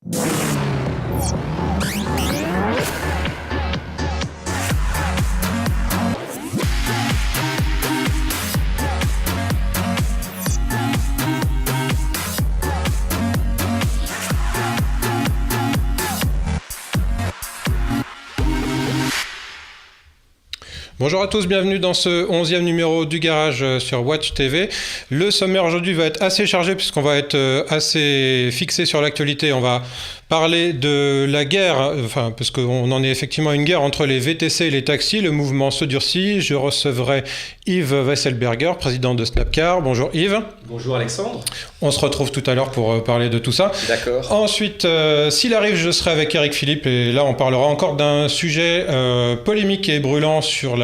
Bonjour à tous, bienvenue dans ce 11e numéro du Garage sur Watch TV. Le sommaire aujourd'hui va être assez chargé puisqu'on va être assez fixé sur l'actualité. On va parler de la guerre, parce qu'on en est effectivement à une guerre entre les VTC et les taxis. Le mouvement se durcit. Je recevrai Yves Weisselberger, président de Snapcar. Bonjour Yves. Bonjour Alexandre. On se retrouve tout à l'heure pour parler de tout ça. D'accord. Ensuite, s'il arrive, je serai avec Eric Philippe et là on parlera encore d'un sujet polémique et brûlant sur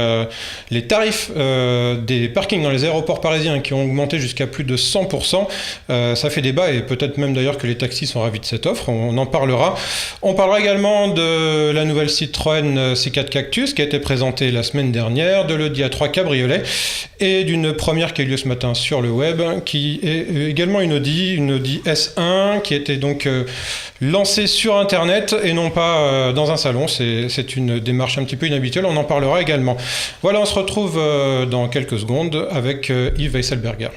les tarifs des parkings dans les aéroports parisiens qui ont augmenté jusqu'à plus de 100%. Ça fait débat et peut-être même d'ailleurs que les taxis sont ravis de cette offre. On en parlera. On parlera également de la nouvelle Citroën C4 Cactus qui a été présentée la semaine dernière, de l'Audi A3 Cabriolet et d'une première qui a eu lieu ce matin sur le web qui est également une Audi S1 qui était donc lancée sur Internet et non pas dans un salon. C'est une démarche un petit peu inhabituelle. On en parlera également. Voilà, on se retrouve dans quelques secondes avec Yves Weisselberger.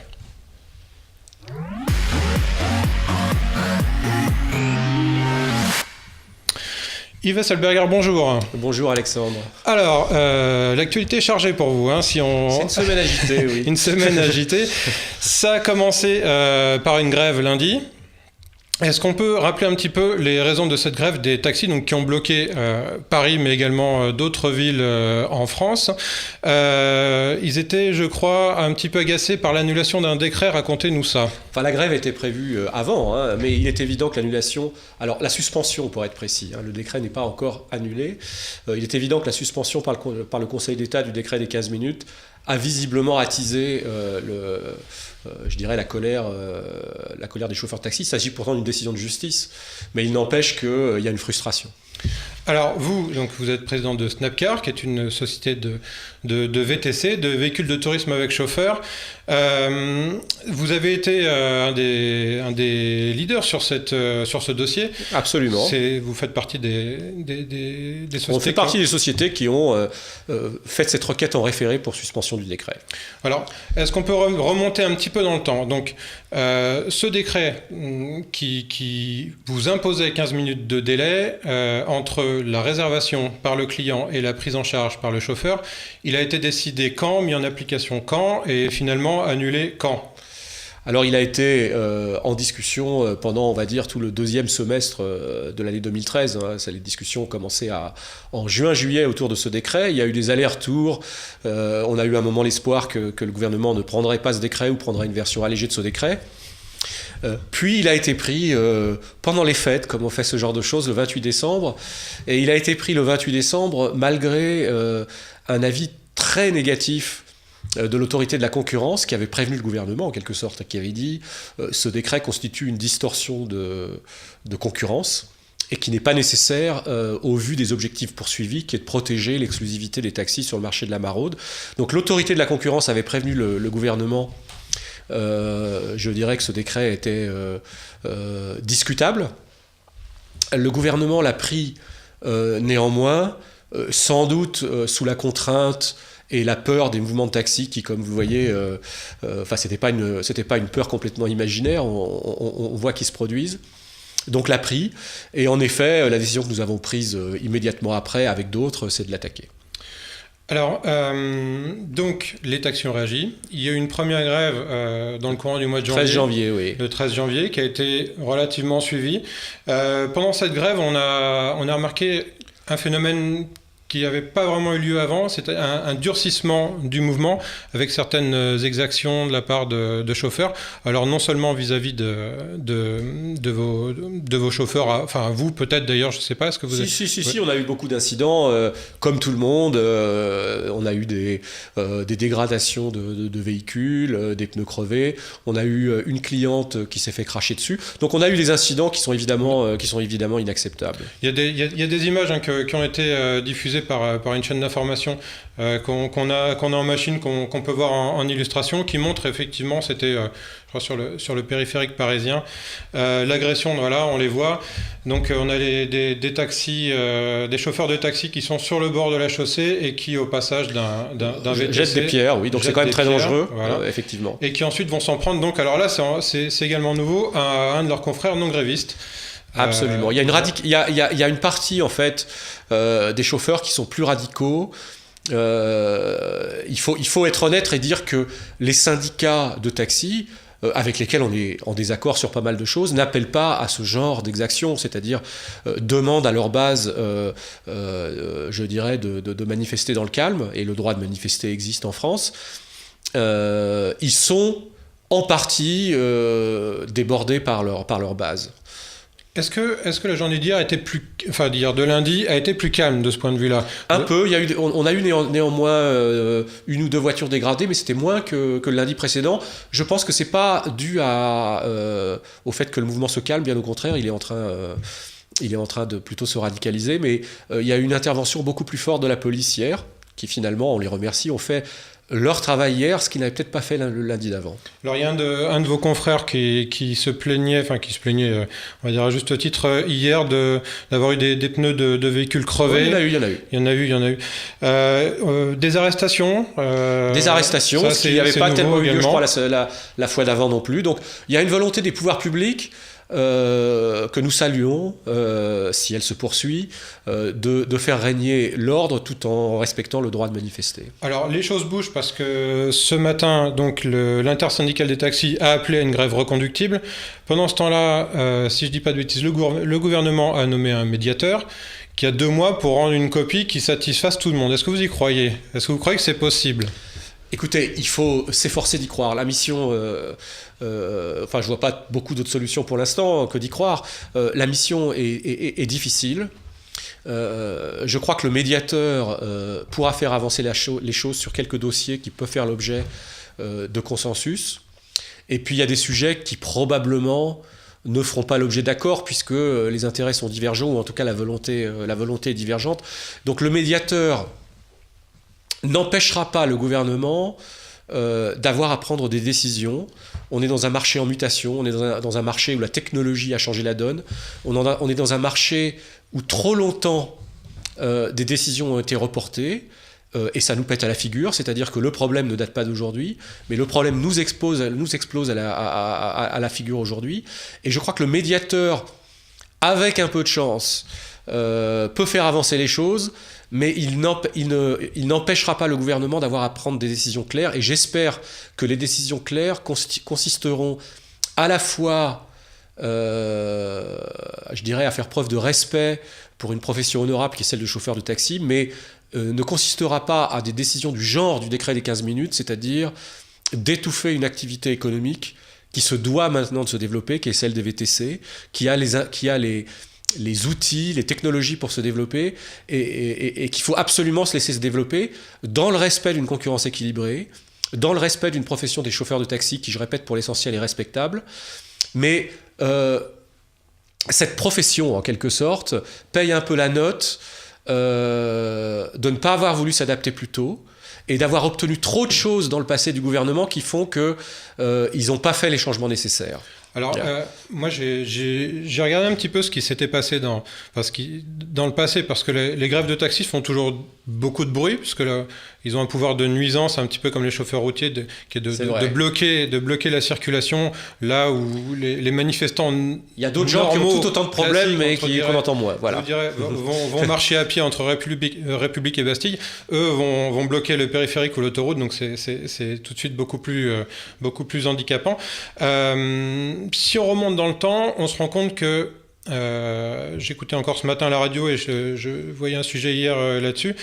Yves Weisselberger, bonjour. Bonjour Alexandre. Alors, l'actualité est chargée pour vous. C'est une semaine agitée, oui. Une semaine agitée. Ça a commencé par une grève lundi. Est-ce qu'on peut rappeler un petit peu les raisons de cette grève des taxis donc, qui ont bloqué Paris, mais également d'autres villes en France? Ils étaient, je crois, un petit peu agacés par l'annulation d'un décret. Racontez-nous ça. Enfin, la grève était prévue avant, mais il est évident que l'annulation... Alors, la suspension, pour être précis, le décret n'est pas encore annulé. Il est évident que la suspension par le Conseil d'État du décret des 15 minutes a visiblement attisé la colère des chauffeurs de taxi. Il s'agit pourtant d'une décision de justice, mais il n'empêche qu'il y a une frustration. Alors vous êtes président de Snapcar, qui est une société de VTC, de véhicules de tourisme avec chauffeur. Vous avez été un des leaders sur ce dossier. Absolument. Vous faites partie des sociétés. On fait partie des sociétés qui ont fait cette requête en référé pour suspension du décret. Alors, est-ce qu'on peut remonter un petit peu dans le temps? Donc, ce décret qui vous imposait 15 minutes de délai entre la réservation par le client et la prise en charge par le chauffeur, il a été décidé quand, mis en application quand et finalement annulé quand? Alors il a été en discussion pendant, on va dire, tout le deuxième semestre de l'année 2013. Les discussions ont commencé en juin-juillet autour de ce décret. Il y a eu des allers-retours. On a eu à un moment l'espoir que le gouvernement ne prendrait pas ce décret ou prendrait une version allégée de ce décret. Puis il a été pris pendant les fêtes, comme on fait ce genre de choses, le 28 décembre. Et il a été pris le 28 décembre malgré un avis très négatif de l'autorité de la concurrence qui avait prévenu le gouvernement en quelque sorte, qui avait dit ce décret constitue une distorsion de concurrence et qui n'est pas nécessaire au vu des objectifs poursuivis, qui est de protéger l'exclusivité des taxis sur le marché de la maraude. Donc l'autorité de la concurrence avait prévenu le gouvernement. Je dirais que ce décret était discutable. Le gouvernement l'a pris néanmoins, sans doute sous la contrainte et la peur des mouvements de taxi qui, comme vous voyez, c'était pas une peur complètement imaginaire, on voit qu'ils se produisent. Donc l'a pris, et en effet, la décision que nous avons prise immédiatement après, avec d'autres, c'est de l'attaquer. Alors, donc, les taxis ont réagi. Il y a eu une première grève dans le courant du mois de janvier. 13 janvier, oui. Le 13 janvier, qui a été relativement suivie. Pendant cette grève, on a remarqué un phénomène qui n'avait pas vraiment eu lieu avant, c'était un durcissement du mouvement avec certaines exactions de la part de chauffeurs. Alors non seulement vis-à-vis de vos chauffeurs, enfin vous peut-être d'ailleurs, je ne sais pas, est-ce que vous... Si, on a eu beaucoup d'incidents, comme tout le monde, on a eu des dégradations de véhicules, des pneus crevés, on a eu une cliente qui s'est fait cracher dessus, donc on a eu des incidents qui sont évidemment inacceptables. Il y a des images qui ont été diffusées réalisé par une chaîne d'information qu'on a en machine, qu'on peut voir en illustration, qui montre effectivement, c'était je crois sur le périphérique parisien, l'agression, voilà, on les voit. Donc on a des taxis, des chauffeurs de taxi qui sont sur le bord de la chaussée et qui, au passage d'un VTC, jettent des pierres, oui, donc c'est quand même très dangereux, voilà. Effectivement. Et qui ensuite vont s'en prendre, donc alors là c'est également nouveau, à un de leurs confrères non grévistes. Absolument. Il y a une partie en fait des chauffeurs qui sont plus radicaux. Il faut être honnête et dire que les syndicats de taxi, avec lesquels on est en désaccord sur pas mal de choses, n'appellent pas à ce genre d'exaction, c'est-à-dire demandent à leur base, je dirais, de manifester dans le calme, et le droit de manifester existe en France. Ils sont en partie débordés par leur base. Est-ce que la journée d'hier d'hier de lundi a été plus calme de ce point de vue-là? Un peu. On a eu néanmoins une ou deux voitures dégradées, mais c'était moins que le lundi précédent. Je pense que c'est pas dû au fait que le mouvement se calme. Bien au contraire, il est en train de plutôt se radicaliser. Mais il y a eu une intervention beaucoup plus forte de la police hier, qui finalement, on les remercie, ont fait leur travail hier, ce qu'ils n'avaient peut-être pas fait le lundi d'avant. Alors il y a un de vos confrères qui se plaignait, on va dire à juste titre, hier d'avoir eu des pneus de véhicules crevés. Oui, il y en a eu. Des arrestations. Des arrestations, ça, ce qui n'avait pas tellement eu lieu, je crois, la fois d'avant non plus. Donc il y a une volonté des pouvoirs publics que nous saluons, si elle se poursuit, de faire régner l'ordre tout en respectant le droit de manifester. Alors les choses bougent parce que ce matin, donc l'intersyndicale des taxis a appelé à une grève reconductible. Pendant ce temps-là, si je dis pas de bêtises, le gouvernement a nommé un médiateur qui a 2 mois pour rendre une copie qui satisfasse tout le monde. Est-ce que vous y croyez? Est-ce que vous croyez que c'est possible? Écoutez, il faut s'efforcer d'y croire. La mission, je vois pas beaucoup d'autres solutions pour l'instant que d'y croire. La mission est difficile. Je crois que le médiateur pourra faire avancer les choses sur quelques dossiers qui peuvent faire l'objet de consensus. Et puis il y a des sujets qui probablement ne feront pas l'objet d'accord puisque les intérêts sont divergents, ou en tout cas la volonté est divergente. Donc le médiateur n'empêchera pas le gouvernement d'avoir à prendre des décisions. On est dans un marché en mutation, on est dans un marché où la technologie a changé la donne, on est dans un marché où trop longtemps des décisions ont été reportées, et ça nous pète à la figure, c'est-à-dire que le problème ne date pas d'aujourd'hui, mais le problème nous explose à la figure aujourd'hui, et je crois que le médiateur, avec un peu de chance, peut faire avancer les choses, mais il n'empêchera pas le gouvernement d'avoir à prendre des décisions claires, et j'espère que les décisions claires consisteront à la fois, je dirais, à faire preuve de respect pour une profession honorable qui est celle de chauffeur de taxi, mais ne consistera pas à des décisions du genre du décret des 15 minutes, c'est-à-dire d'étouffer une activité économique qui se doit maintenant de se développer, qui est celle des VTC, qui a les outils, les technologies pour se développer, et qu'il faut absolument se laisser se développer dans le respect d'une concurrence équilibrée, dans le respect d'une profession des chauffeurs de taxi qui, je répète, pour l'essentiel est respectable. Mais cette profession, en quelque sorte, paye un peu la note de ne pas avoir voulu s'adapter plus tôt et d'avoir obtenu trop de choses dans le passé du gouvernement qui font qu'ils n'ont pas fait les changements nécessaires. Alors, moi, j'ai regardé un petit peu ce qui s'était passé dans le passé, parce que les grèves de taxi font toujours beaucoup de bruit, puisque là, ils ont un pouvoir de nuisance, un petit peu comme les chauffeurs routiers, qui est de bloquer la circulation, là où les manifestants... Il y a d'autres gens qui ont tout autant de problèmes, mais qu'on entend moins. Voilà. Vont marcher à pied entre République et Bastille. Eux vont bloquer le périphérique ou l'autoroute, donc c'est tout de suite beaucoup plus handicapant. Si on remonte dans le temps, on se rend compte que j'écoutais encore ce matin la radio et je voyais un sujet hier là-dessus.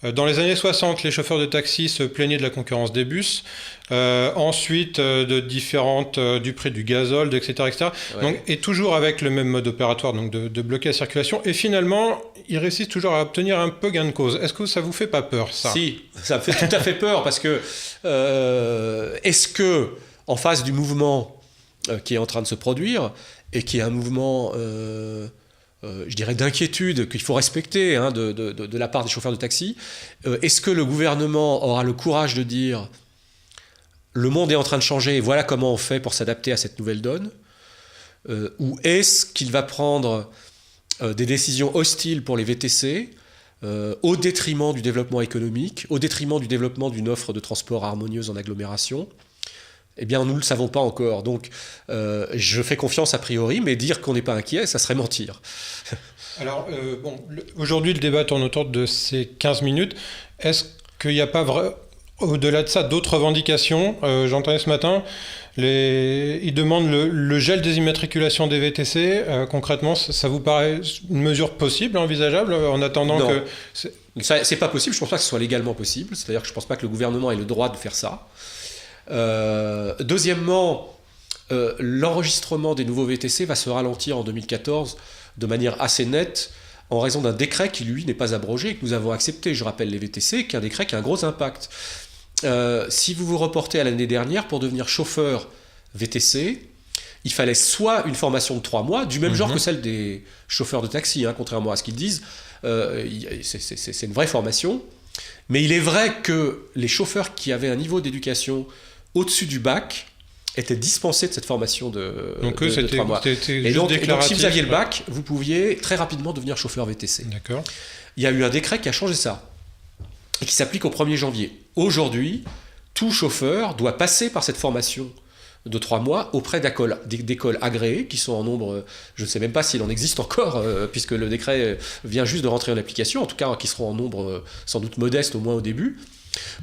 Dans les années 60, les chauffeurs de taxi se plaignaient de la concurrence des bus, ensuite du prix du gazole, etc. etc. Ouais. Donc, et toujours avec le même mode opératoire, donc de bloquer la circulation. Et finalement, ils réussissent toujours à obtenir un peu gain de cause. Est-ce que ça vous fait pas peur, ça? Si, ça me fait tout à fait peur, parce que est-ce que, en face du mouvement qui est en train de se produire, et qui est un mouvement je dirais, d'inquiétude qu'il faut respecter de la part des chauffeurs de taxi. Est-ce que le gouvernement aura le courage de dire le monde est en train de changer et voilà comment on fait pour s'adapter à cette nouvelle donne, ou est-ce qu'il va prendre des décisions hostiles pour les VTC au détriment du développement économique, au détriment du développement d'une offre de transport harmonieuse en agglomération? Eh bien, nous ne le savons pas encore. Donc, je fais confiance a priori, mais dire qu'on n'est pas inquiet, ça serait mentir. Alors, aujourd'hui, le débat tourne autour de ces 15 minutes. Est-ce qu'il n'y a pas, au-delà de ça, d'autres revendications? J'entendais ce matin, ils demandent le gel des immatriculations des VTC. Concrètement, ça vous paraît une mesure possible, envisageable, en attendant non. que... C'est pas possible. Je ne pense pas que ce soit légalement possible. C'est-à-dire que je ne pense pas que le gouvernement ait le droit de faire ça. Deuxièmement, l'enregistrement des nouveaux VTC va se ralentir en 2014 de manière assez nette en raison d'un décret qui, lui, n'est pas abrogé et que nous avons accepté. Je rappelle les VTC, qui est un décret qui a un gros impact. Si vous vous reportez à l'année dernière, pour devenir chauffeur VTC, il fallait soit une formation de 3 mois, du même genre que celle des chauffeurs de taxi, contrairement à ce qu'ils disent. C'est une vraie formation. Mais il est vrai que les chauffeurs qui avaient un niveau d'éducation au-dessus du bac étaient dispensés de cette formation de 3 mois. Et donc, si vous aviez le bac, vous pouviez très rapidement devenir chauffeur VTC. D'accord. Il y a eu un décret qui a changé ça et qui s'applique au 1er janvier. Aujourd'hui, tout chauffeur doit passer par cette formation de 3 mois auprès d'écoles agréées qui sont en nombre, je ne sais même pas s'il en existe encore, puisque le décret vient juste de rentrer en application, en tout cas qui seront en nombre sans doute modeste au moins au début.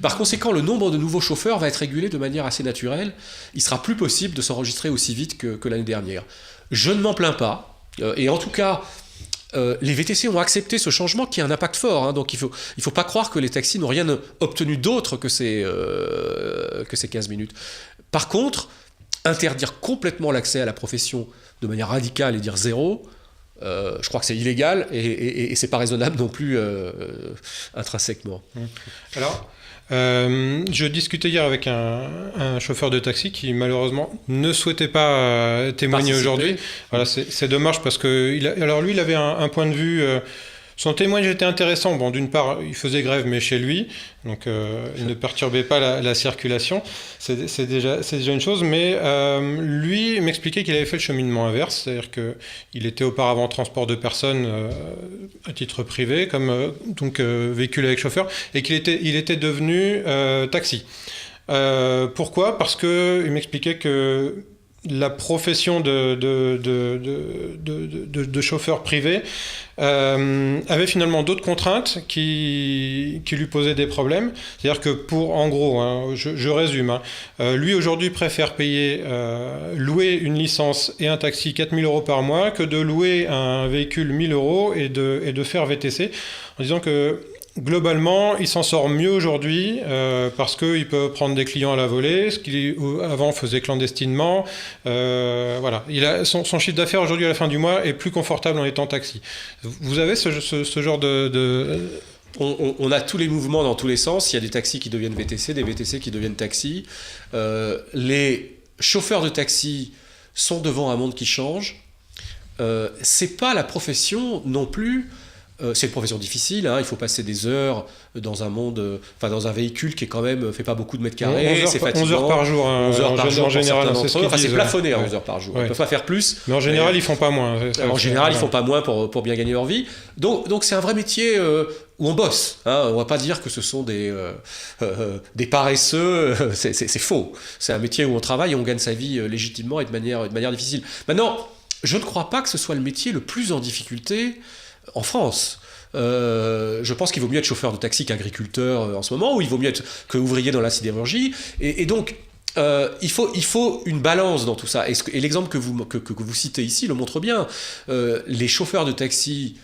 Par conséquent, le nombre de nouveaux chauffeurs va être régulé de manière assez naturelle. Il sera plus possible de s'enregistrer aussi vite que l'année dernière. Je ne m'en plains pas, et en tout cas, les VTC ont accepté ce changement qui a un impact fort. Donc il faut pas croire que les taxis n'ont rien obtenu d'autre que ces 15 minutes. Par contre, interdire complètement l'accès à la profession de manière radicale et dire zéro, je crois que c'est illégal et c'est pas raisonnable non plus intrinsèquement. Alors, je discutais hier avec un chauffeur de taxi qui malheureusement ne souhaitait pas témoigner aujourd'hui. Voilà, c'est dommage parce que alors lui, il avait un point de vue. Son témoignage était intéressant. Bon, d'une part, il faisait grève, mais chez lui, donc il ne perturbait pas la circulation. C'est déjà une chose. Mais lui m'expliquait qu'il avait fait le cheminement inverse, c'est-à-dire qu'il était auparavant transport de personnes à titre privé, comme donc véhicule avec chauffeur, et qu'il était devenu taxi. Pourquoi ? Parce que il m'expliquait que la profession de chauffeur privé avait finalement d'autres contraintes qui lui posaient des problèmes. C'est-à-dire que en gros, je résume, lui aujourd'hui préfère louer une licence et un taxi 4 000 € par mois que de louer un véhicule 1 000 € et de faire VTC, en disant que globalement, il s'en sort mieux aujourd'hui parce qu'il peut prendre des clients à la volée, ce qu'il avant faisait clandestinement. Voilà. Son chiffre d'affaires aujourd'hui à la fin du mois est plus confortable en étant taxi. Vous avez ce genre de... On a tous les mouvements dans tous les sens. Il y a des taxis qui deviennent VTC, des VTC qui deviennent taxis. Les chauffeurs de taxi sont devant un monde qui change. C'est pas la profession non plus. C'est une profession difficile, il faut passer des heures dans un monde, dans un véhicule qui est quand même fait pas beaucoup de mètres carrés, c'est fatigant. 11 heures par jour, 11 heures par jour en général, c'est plafonné à 11 heures par jour. Ils peuvent pas faire plus. Mais en général, ils font pas moins. En général, ils font pas moins pour bien gagner leur vie. Donc c'est un vrai métier où on bosse. On va pas dire que ce sont des paresseux. C'est faux. C'est un métier où on travaille et on gagne sa vie légitimement et de manière difficile. Maintenant, je ne crois pas que ce soit le métier le plus en difficulté en France. Je pense qu'il vaut mieux être chauffeur de taxi qu'agriculteur en ce moment, ou il vaut mieux être qu'ouvrier dans la sidérurgie. Et donc, il faut une balance dans tout ça. Et l'exemple que vous citez ici le montre bien. Les chauffeurs de taxi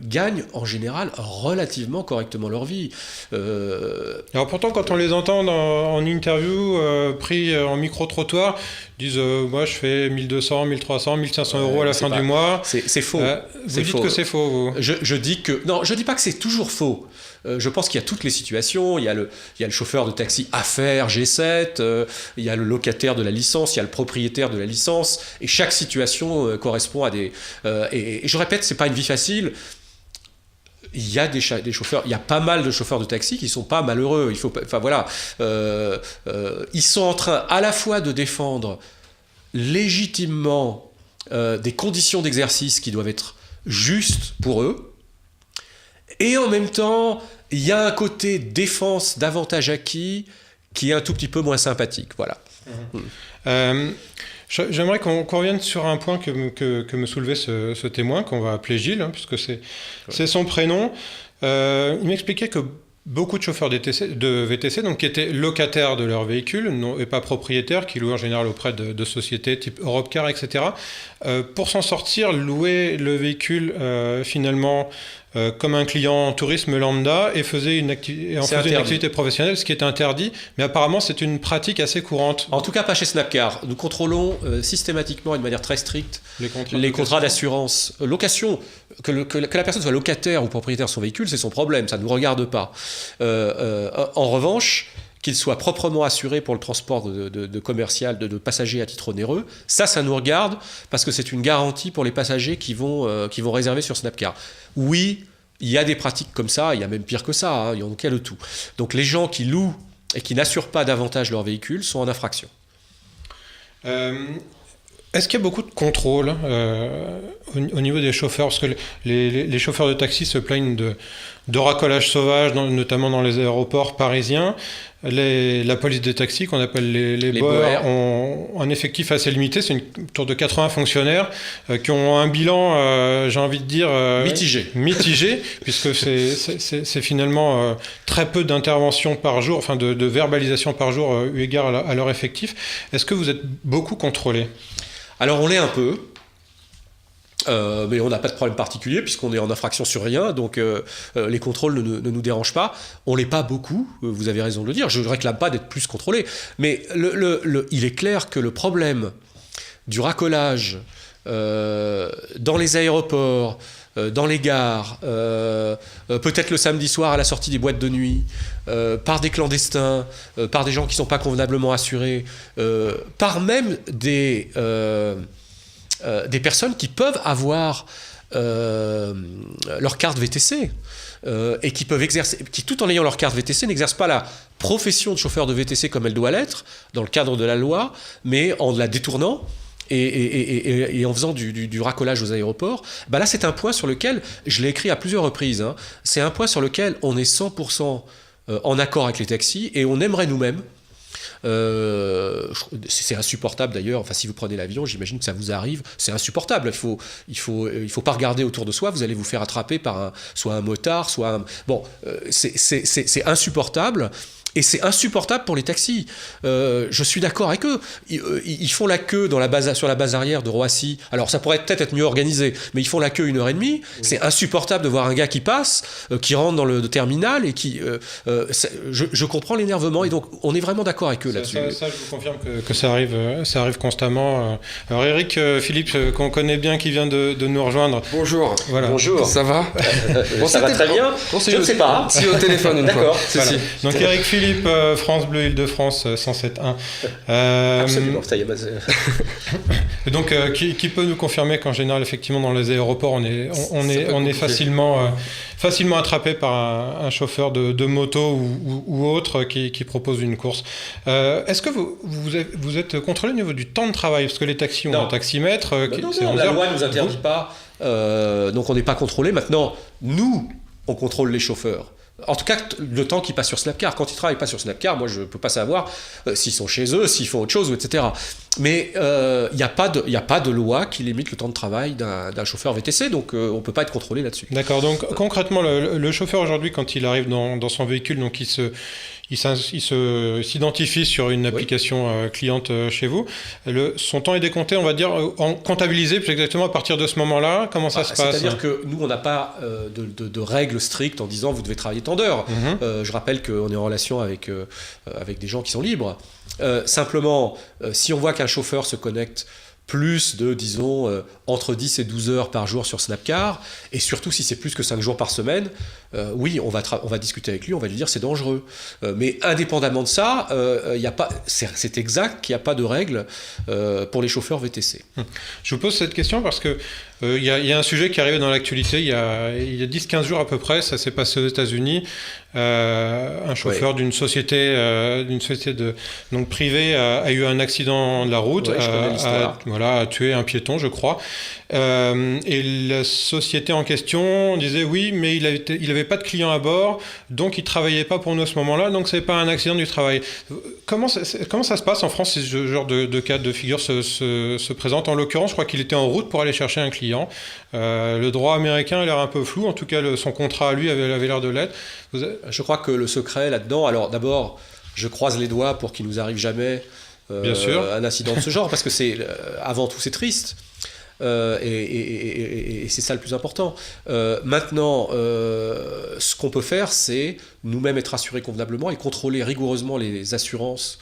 gagnent en général relativement correctement leur vie. Alors pourtant, quand on les entend en interview, pris en micro-trottoir, ils disent moi je fais 1200, 1300, 1500 € à la fin du mois. C'est faux. Vous dites que c'est faux, vous. Je dis pas que c'est toujours faux. Je pense qu'il y a toutes les situations. Il y a le chauffeur de taxi affaires G7, il y a le locataire de la licence, il y a le propriétaire de la licence, et chaque situation correspond à des... et je répète, c'est pas une vie facile. Il y a des chauffeurs, il y a pas mal de chauffeurs de taxi qui sont pas malheureux. Ils sont en train à la fois de défendre légitimement des conditions d'exercice qui doivent être justes pour eux, et en même temps, il y a un côté défense d'avantage acquis qui est un tout petit peu moins sympathique. Voilà. J'aimerais qu'on revienne sur un point que me soulevait ce témoin, qu'on va appeler Gilles, puisque c'est son prénom. Il m'expliquait que beaucoup de chauffeurs de VTC, donc, qui étaient locataires de leur véhicule et pas propriétaires, qui louaient en général auprès de sociétés type Europcar, etc., pour s'en sortir, louaient le véhicule finalement comme un client en tourisme lambda et faisait une activité professionnelle, ce qui est interdit, mais apparemment c'est une pratique assez courante. En tout cas pas chez Snapcar. Nous contrôlons systématiquement et de manière très stricte les contrats d'assurance. Location, que la personne soit locataire ou propriétaire de son véhicule, c'est son problème, ça ne nous regarde pas. En revanche, qu'il soit proprement assuré pour le transport de commercial, de passagers à titre onéreux, ça nous regarde parce que c'est une garantie pour les passagers qui vont réserver sur Snapcar. Oui, il y a des pratiques comme ça, il y a même pire que ça, il y en a le tout. Donc les gens qui louent et qui n'assurent pas davantage leur véhicule sont en infraction. Est-ce qu'il y a beaucoup de contrôle au niveau des chauffeurs? Parce que les chauffeurs de taxi se plaignent de racolage sauvage, notamment dans les aéroports parisiens. La police des taxis, qu'on appelle les BOR, ont un effectif assez limité. C'est autour de 80 fonctionnaires qui ont un bilan, j'ai envie de dire... mitigé, puisque c'est finalement très peu d'interventions par jour, enfin de verbalisation par jour eu égard à leur effectif. Est-ce que vous êtes beaucoup contrôlé? Alors on l'est un peu, mais on n'a pas de problème particulier puisqu'on est en infraction sur rien, donc les contrôles ne nous dérangent pas. On l'est pas beaucoup, vous avez raison de le dire, je ne réclame pas d'être plus contrôlé, mais il est clair que le problème du racolage dans les aéroports, dans les gares, peut-être le samedi soir à la sortie des boîtes de nuit, par des clandestins, par des gens qui ne sont pas convenablement assurés, par même des personnes qui peuvent avoir leur carte VTC et qui peuvent exercer, qui tout en ayant leur carte VTC n'exercent pas la profession de chauffeur de VTC comme elle doit l'être dans le cadre de la loi, mais en la détournant. Et en faisant du racolage aux aéroports, là c'est un point sur lequel, je l'ai écrit à plusieurs reprises, c'est un point sur lequel on est 100% en accord avec les taxis et on aimerait nous-mêmes. C'est insupportable d'ailleurs, enfin si vous prenez l'avion, j'imagine que ça vous arrive, c'est insupportable, il faut pas regarder autour de soi, vous allez vous faire attraper par soit un motard, soit un... Bon, c'est insupportable. Et c'est insupportable pour les taxis. Je suis d'accord avec eux. Ils font la queue sur la base arrière de Roissy. Alors ça pourrait peut-être être mieux organisé, mais ils font la queue 1h30. Oui. C'est insupportable de voir un gars qui passe, qui rentre dans le terminal et qui... je comprends l'énervement et donc on est vraiment d'accord avec eux là-dessus. Ça, je vous confirme que ça arrive constamment. Alors Eric Philippe, qu'on connaît bien, qui vient de nous rejoindre. Bonjour. Voilà. Bonjour. Ça va? Ça va très bien. Je ne sais pas. Si au téléphone une fois. Voilà. Donc Eric Philippe, France Bleu Île-de-France 107.1. Absolument, ça y est. Donc, qui peut nous confirmer qu'en général, effectivement, dans les aéroports, on est facilement attrapé par un chauffeur de moto ou autre qui propose une course. Est-ce que vous êtes contrôlé au niveau du temps de travail? Parce que les taxis ont un taximètre. La loi ne nous interdit pas, donc on n'est pas contrôlé. Maintenant, nous, on contrôle les chauffeurs. En tout cas, le temps qu'ils passent sur Snapcar. Quand ils ne travaillent pas sur Snapcar, moi, je ne peux pas savoir s'ils sont chez eux, s'ils font autre chose, etc. Mais il n'y a pas de loi qui limite le temps de travail d'un chauffeur VTC, donc on ne peut pas être contrôlé là-dessus. D'accord. Donc, concrètement, le chauffeur, aujourd'hui, quand il arrive dans son véhicule, donc il s'identifie sur une application cliente chez vous. Son temps est décompté, on va dire, comptabilisé plus exactement à partir de ce moment-là. Comment ça se passe? C'est-à-dire que nous, on n'a pas de règles strictes en disant vous devez travailler tant d'heures. Je rappelle qu'on est en relation avec des gens qui sont libres. Simplement, si on voit qu'un chauffeur se connecte plus de, disons, entre 10 et 12 heures par jour sur Snapcar, et surtout si c'est plus que 5 jours par semaine, oui, on va discuter avec lui, on va lui dire c'est dangereux. Mais indépendamment de ça, c'est exact qu'il n'y a pas de règles pour les chauffeurs VTC. Je vous pose cette question parce que il y a un sujet qui est arrivé dans l'actualité il y a 10-15 jours à peu près, ça s'est passé aux États-Unis. Un chauffeur d'une société donc privée a eu un accident de la route, a tué un piéton, je crois. Et la société en question disait oui, mais il avait pas de clients à bord, donc il travaillait pas pour nous à ce moment-là, donc c'est pas un accident du travail. Comment ça se passe en France si ce genre de cas de figure se présente? En l'occurrence, je crois qu'il était en route pour aller chercher un client. Le droit américain a l'air un peu flou, en tout cas son contrat à lui avait l'air de l'être. Je crois que le secret là-dedans, alors d'abord, je croise les doigts pour qu'il nous arrive jamais Bien sûr. un incident de ce genre, parce que avant tout c'est triste. Et c'est ça le plus important. Maintenant, ce qu'on peut faire, c'est nous-mêmes être assurés convenablement et contrôler rigoureusement les assurances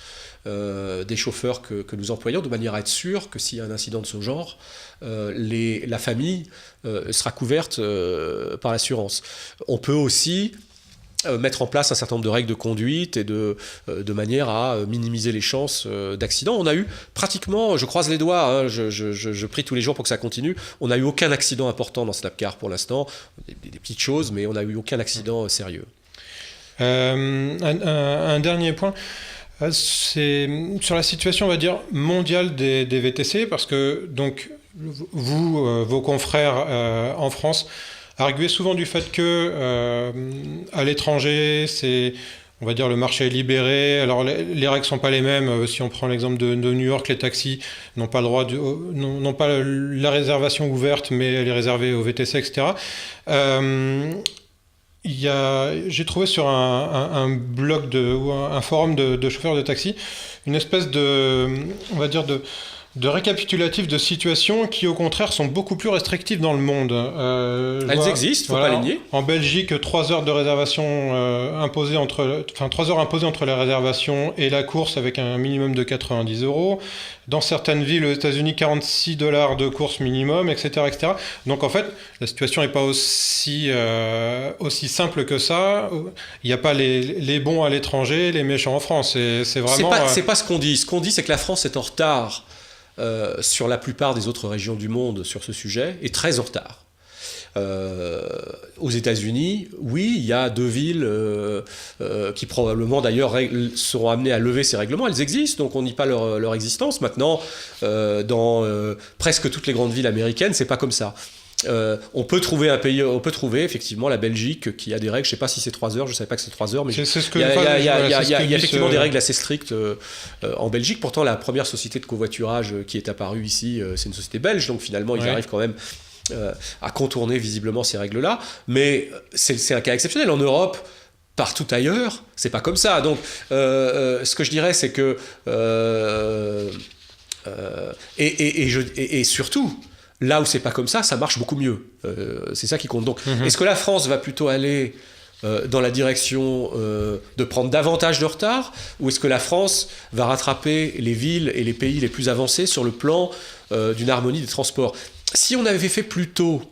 des chauffeurs que nous employons, de manière à être sûr que s'il y a un incident de ce genre, la famille sera couverte par l'assurance. On peut aussi mettre en place un certain nombre de règles de conduite et de manière à minimiser les chances d'accident. On a eu pratiquement, je croise les doigts, hein, je prie tous les jours pour que ça continue, on n'a eu aucun accident important dans Snapcar pour l'instant, des petites choses, mais on n'a eu aucun accident sérieux. Un dernier point, c'est sur la situation, on va dire, mondiale des VTC, parce que donc vous, vos confrères en France, arguez souvent du fait que à l'étranger, on va dire, le marché est libéré. Alors les règles sont pas les mêmes. Si on prend l'exemple de New York, les taxis n'ont pas le droit n'ont pas la réservation ouverte, mais elle est réservée aux VTC, etc. J'ai trouvé sur un blog ou un forum de chauffeurs de taxi une espèce on va dire de récapitulatif de situations qui, au contraire, sont beaucoup plus restrictives dans le monde. Elles existent, faut pas les nier. En Belgique, 3 heures de réservation imposées 3 heures imposées entre la réservation et la course avec un minimum de 90 €. Dans certaines villes aux États-Unis, $46 de course minimum, etc., etc. Donc en fait, la situation n'est pas aussi simple que ça. Il n'y a pas les bons à l'étranger, les méchants en France. C'est vraiment. C'est pas ce qu'on dit. Ce qu'on dit, c'est que la France est en retard sur la plupart des autres régions du monde sur ce sujet, et très en retard. Aux États-Unis, oui, il y a 2 villes qui probablement d'ailleurs seront amenées à lever ces règlements. Elles existent, donc on nie pas leur existence. Maintenant, dans presque toutes les grandes villes américaines, c'est pas comme ça. On peut trouver effectivement la Belgique qui a des règles, je sais pas si c'est 3 heures, je savais pas que c'est 3 heures, mais il y a effectivement des règles assez strictes en Belgique. Pourtant, la première société de covoiturage qui est apparue ici, c'est une société belge, donc finalement ils arrivent quand même à contourner visiblement ces règles-là, mais c'est un cas exceptionnel. En Europe, partout ailleurs, c'est pas comme ça. Donc ce que je dirais, c'est que et surtout, là où c'est pas comme ça marche beaucoup mieux. C'est ça qui compte. Donc, est-ce que la France va plutôt aller dans la direction de prendre davantage de retard, ou est-ce que la France va rattraper les villes et les pays les plus avancés sur le plan d'une harmonie des transports? Si on avait fait plus tôt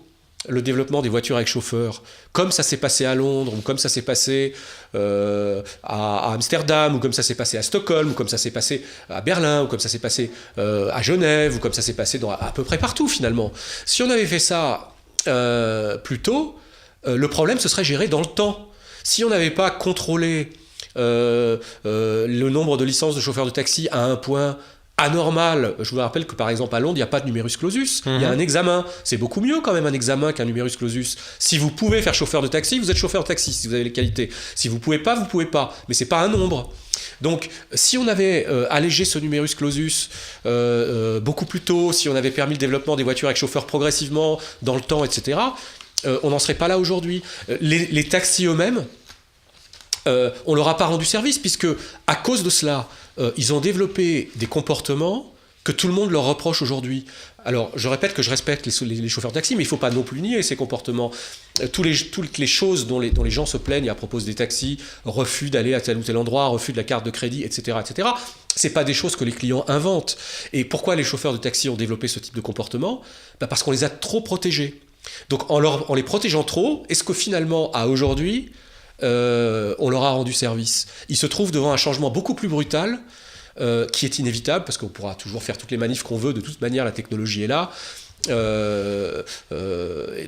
le développement des voitures avec chauffeur, comme ça s'est passé à Londres, ou comme ça s'est passé à Amsterdam, ou comme ça s'est passé à Stockholm, ou comme ça s'est passé à Berlin, ou comme ça s'est passé à Genève, ou comme ça s'est passé à peu près partout finalement. Si on avait fait ça plus tôt, le problème se serait géré dans le temps. Si on n'avait pas contrôlé le nombre de licences de chauffeurs de taxi à un point anormal. Je vous rappelle que par exemple à Londres, il n'y a pas de numerus clausus, il y a un examen. C'est beaucoup mieux quand même un examen qu'un numerus clausus. Si vous pouvez faire chauffeur de taxi, vous êtes chauffeur de taxi si vous avez les qualités. Si vous pouvez pas, vous pouvez pas. Mais c'est pas un nombre. Donc si on avait allégé ce numerus clausus beaucoup plus tôt, si on avait permis le développement des voitures avec chauffeur progressivement dans le temps, etc., on n'en serait pas là aujourd'hui. Les taxis eux-mêmes, on leur a pas rendu service puisque à cause de cela, ils ont développé des comportements que tout le monde leur reproche aujourd'hui. Alors, je répète que je respecte les chauffeurs de taxi, mais il ne faut pas non plus nier ces comportements. Toutes les choses dont les gens se plaignent à propos des taxis, refus d'aller à tel ou tel endroit, refus de la carte de crédit, etc., c'est pas des choses que les clients inventent. Et pourquoi les chauffeurs de taxi ont développé ce type de comportement ? Parce qu'on les a trop protégés. Donc, en les protégeant trop, est-ce que finalement, à aujourd'hui, on leur a rendu service ? Ils se trouvent devant un changement beaucoup plus brutal, qui est inévitable, parce qu'on pourra toujours faire toutes les manifs qu'on veut, de toute manière la technologie est là.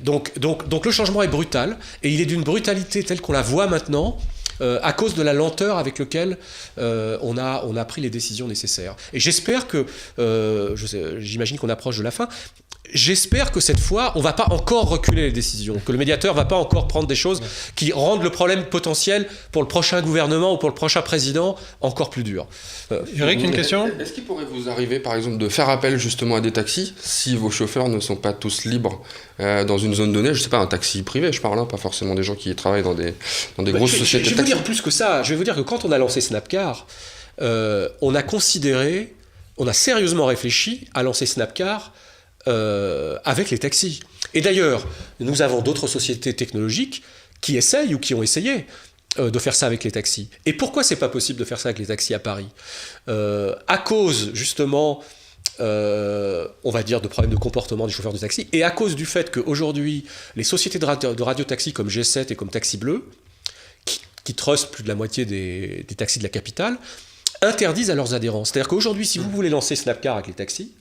Donc le changement est brutal, et il est d'une brutalité telle qu'on la voit maintenant, à cause de la lenteur avec laquelle on a pris les décisions nécessaires. Et j'espère que, j'imagine qu'on approche de la fin, j'espère que cette fois, on ne va pas encore reculer les décisions, que le médiateur ne va pas encore prendre des choses qui rendent le problème potentiel pour le prochain gouvernement ou pour le prochain président encore plus dur. Eric, une question ? Est-ce qu'il pourrait vous arriver, par exemple, de faire appel justement à des taxis si vos chauffeurs ne sont pas tous libres dans une zone donnée ? Je ne sais pas, un taxi privé, je parle, pas forcément des gens qui travaillent dans des grosses sociétés de taxi. Je vais vous dire plus que ça. Je vais vous dire que quand on a lancé Snapcar, on a sérieusement réfléchi à lancer Snapcar avec les taxis. Et d'ailleurs, nous avons d'autres sociétés technologiques qui essayent ou qui ont essayé de faire ça avec les taxis. Et pourquoi c'est pas possible de faire ça avec les taxis à Paris ? À cause, justement, on va dire, de problèmes de comportement des chauffeurs de taxi, et à cause du fait qu'aujourd'hui, les sociétés de radio-taxi comme G7 et comme Taxi Bleu, qui trustent plus de la moitié des taxis de la capitale, interdisent à leurs adhérents. C'est-à-dire qu'aujourd'hui, si vous voulez lancer Snapcar avec les taxis,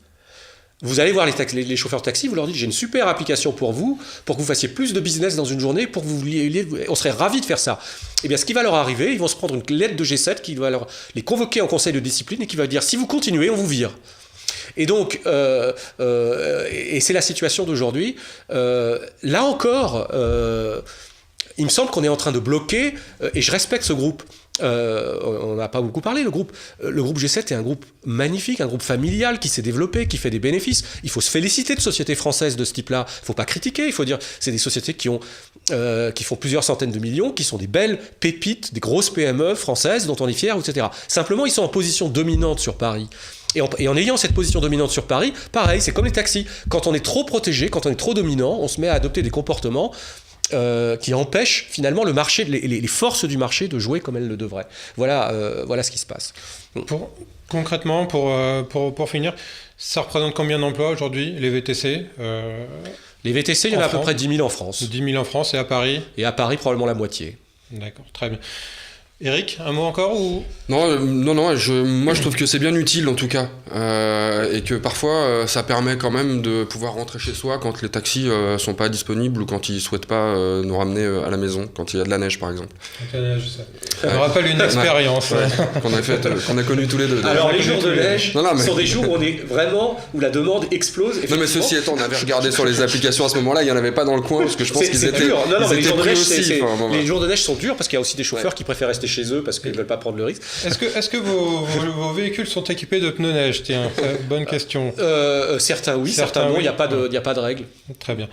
vous allez voir les chauffeurs de taxi, vous leur dites j'ai une super application pour que vous fassiez plus de business dans une journée, on serait ravis de faire ça. Et bien ce qui va leur arriver, ils vont se prendre une lettre de G7 qui va les convoquer en conseil de discipline et qui va dire si vous continuez, on vous vire. Et donc, et c'est la situation d'aujourd'hui. Là encore, il me semble qu'on est en train de bloquer, et je respecte ce groupe. On n'a pas beaucoup parlé, le groupe G7 est un groupe magnifique, un groupe familial qui s'est développé, qui fait des bénéfices. Il faut se féliciter de sociétés françaises de ce type-là. Il ne faut pas critiquer, il faut dire c'est des sociétés qui font plusieurs centaines de millions, qui sont des belles pépites, des grosses PME françaises dont on est fier, etc. Simplement, ils sont en position dominante sur Paris. Et en ayant cette position dominante sur Paris, pareil, c'est comme les taxis. Quand on est trop protégé, quand on est trop dominant, on se met à adopter des comportements qui empêchent finalement le marché, les forces du marché de jouer comme elles le devraient. Voilà ce qui se passe. Concrètement, pour finir, ça représente combien d'emplois aujourd'hui, les VTC Les VTC, il y en a à peu près 10 000 en France. 10 000 en France, et à Paris ? Et à Paris, probablement la moitié. D'accord, très bien. Eric, un mot encore ou... Non, moi je trouve que c'est bien utile en tout cas, et que parfois ça permet quand même de pouvoir rentrer chez soi quand les taxis sont pas disponibles ou quand ils souhaitent pas nous ramener à la maison, quand il y a de la neige par exemple. Ça me rappelle une expérience qu'on a connue tous les deux. Alors les jours de neige sont des jours où la demande explose. Non mais ceci étant, on avait regardé sur les applications à ce moment-là, il y en avait pas dans le coin parce que je pense qu'ils étaient dur. Les jours de neige sont durs parce qu'il y a aussi des chauffeurs qui préfèrent rester chez eux parce qu'ils ne veulent pas prendre le risque. Est-ce que vos véhicules sont équipés de pneus neige ? Tiens, bonne question. Certains oui, certains non, il n'y a pas de règle. Très bien.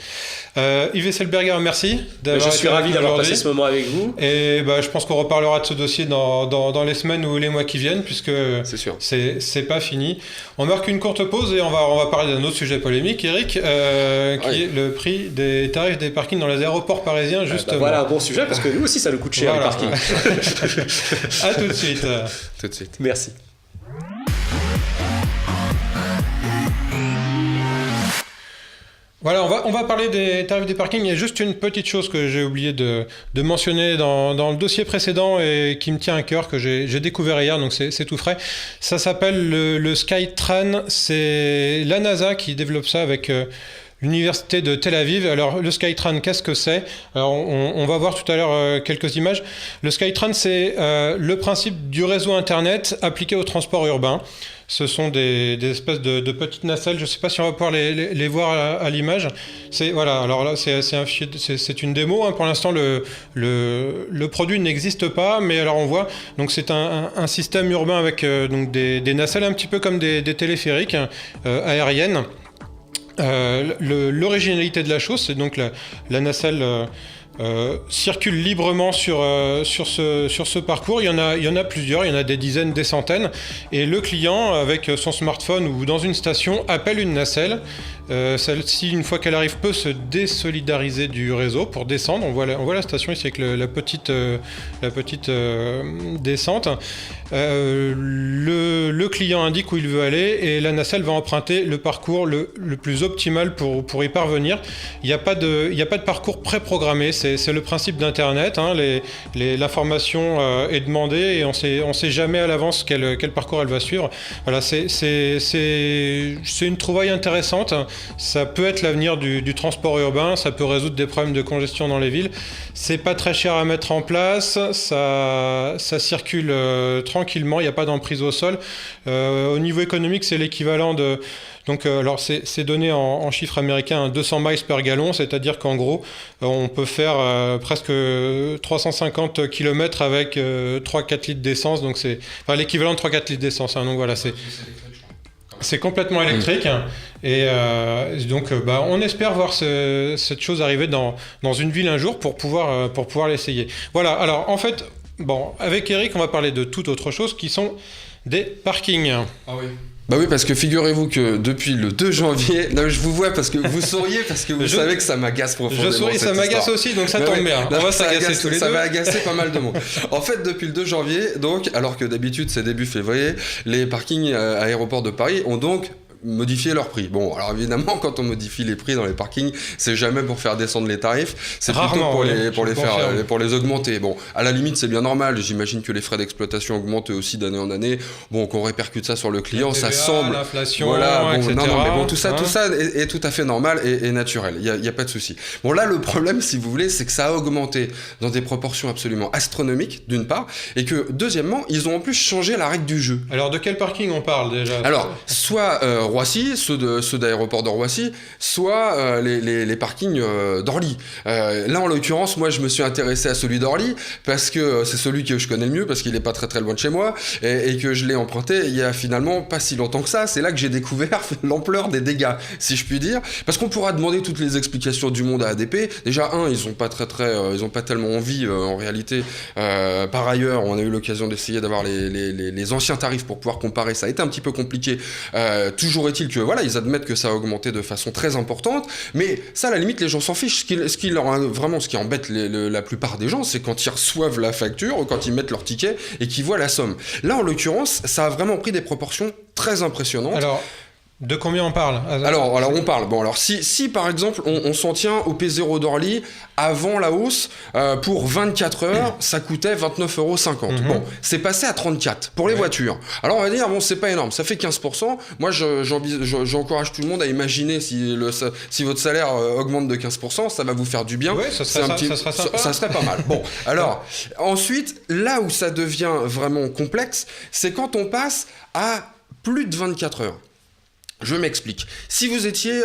Yves Esselberger, merci d'avoir Je suis ravi d'avoir passé ce moment avec vous. Et je pense qu'on reparlera de ce dossier dans les semaines ou les mois qui viennent, puisque c'est sûr. C'est pas fini. On marque une courte pause et on va parler d'un autre sujet polémique, Eric, qui est le prix des tarifs des parkings dans les aéroports parisiens, justement. Voilà un bon sujet, parce que nous aussi ça nous coûte cher, les parkings. À tout de suite. Tout de suite. Merci. Voilà, on va parler des tarifs des parkings. Il y a juste une petite chose que j'ai oublié de mentionner dans le dossier précédent et qui me tient à cœur, que j'ai découvert hier, donc c'est tout frais. Ça s'appelle le Skytrain. C'est la NASA qui développe ça avec l'université de Tel Aviv. Alors le Skytrain, qu'est-ce que c'est ? Alors on va voir tout à l'heure quelques images. Le Skytrain, c'est le principe du réseau Internet appliqué au transport urbain. Ce sont des espèces de petites nacelles. Je ne sais pas si on va pouvoir les voir à l'image. Alors là, c'est une démo. Pour l'instant, le produit n'existe pas, mais alors on voit. Donc c'est un système urbain avec donc des nacelles un petit peu comme des téléphériques aériennes. L'originalité de la chose, c'est donc la nacelle circulent librement sur ce parcours. Il y en a plusieurs, il y en a des dizaines, des centaines. Et le client, avec son smartphone ou dans une station, appelle une nacelle. Celle-ci, une fois qu'elle arrive, peut se désolidariser du réseau pour descendre. On voit la station ici avec la petite descente. Le client indique où il veut aller et la nacelle va emprunter le parcours le plus optimal pour y parvenir. Il n'y a pas de parcours préprogrammé. C'est le principe d'Internet. Hein. L'information est demandée et on sait jamais à l'avance quel parcours elle va suivre. Voilà, c'est une trouvaille intéressante. Ça peut être l'avenir du transport urbain. Ça peut résoudre des problèmes de congestion dans les villes. C'est pas très cher à mettre en place. Ça circule tranquillement. Il n'y a pas d'emprise au sol. Au niveau économique, c'est l'équivalent de... Donc, alors c'est donné en chiffres américains 200 miles per gallon, c'est-à-dire qu'en gros, on peut faire presque 350 km avec 3-4 litres d'essence. Donc c'est l'équivalent de 3-4 litres d'essence. Hein, donc voilà, c'est complètement électrique. Et donc, on espère voir cette chose arriver dans une ville un jour pour pouvoir l'essayer. Voilà, alors en fait, avec Eric, on va parler de toute autre chose qui sont des parkings. Ah oui. Bah oui, parce que figurez-vous que depuis le 2 janvier, là je vous vois parce que vous souriez parce que vous savez que ça m'agace profondément. Je souris, ça m'agace aussi, donc ça tombe bien. On va s'agacer tous les deux. Ça va agacer pas mal de monde. En fait, depuis le 2 janvier, donc, alors que d'habitude c'est début février, les parkings à Aéroport de Paris ont donc modifier leurs prix. Bon, alors évidemment, quand on modifie les prix dans les parkings, c'est jamais pour faire descendre les tarifs, c'est rarement, plutôt pour les augmenter. Bon, à la limite, c'est bien normal. J'imagine que les frais d'exploitation augmentent aussi d'année en année. Bon, qu'on répercute ça sur le client, TVA, ça semble. L'inflation, voilà, bon, etc. Non, mais bon, tout ça est tout à fait normal et naturel. Il y a pas de souci. Bon, là, le problème, si vous voulez, c'est que ça a augmenté dans des proportions absolument astronomiques, d'une part, et que deuxièmement, ils ont en plus changé la règle du jeu. Alors, de quel parking on parle déjà ? Alors, soit Roissy, ceux d'aéroport de Roissy, soit les parkings d'Orly. Là, en l'occurrence, moi, je me suis intéressé à celui d'Orly parce que c'est celui que je connais le mieux, parce qu'il est pas très très loin de chez moi et que je l'ai emprunté il y a finalement pas si longtemps que ça. C'est là que j'ai découvert l'ampleur des dégâts, si je puis dire, parce qu'on pourra demander toutes les explications du monde à ADP. Déjà, ils ont pas tellement envie en réalité. Par ailleurs, on a eu l'occasion d'essayer d'avoir les anciens tarifs pour pouvoir comparer. Ça a été un petit peu compliqué. Toujours est-il que voilà, ils admettent que ça a augmenté de façon très importante, mais ça, à la limite, les gens s'en fichent. Ce qui embête la plupart des gens, c'est quand ils reçoivent la facture ou quand ils mettent leur ticket et qu'ils voient la somme. Là, en l'occurrence, ça a vraiment pris des proportions très impressionnantes. Alors, de combien on parle ? Alors on parle. Bon, alors si par exemple on s'en tient au P0 d'Orly, avant la hausse, pour 24 heures, ça coûtait 29,50 €. Bon, c'est passé à 34 pour les voitures. Alors on va dire, bon, c'est pas énorme, ça fait 15%. Moi, j'encourage tout le monde à imaginer si votre salaire augmente de 15%, ça va vous faire du bien. Ouais, ça serait sympa. Ça serait pas mal. Bon, alors, ensuite, là où ça devient vraiment complexe, c'est quand on passe à plus de 24 heures. Je m'explique. Si vous étiez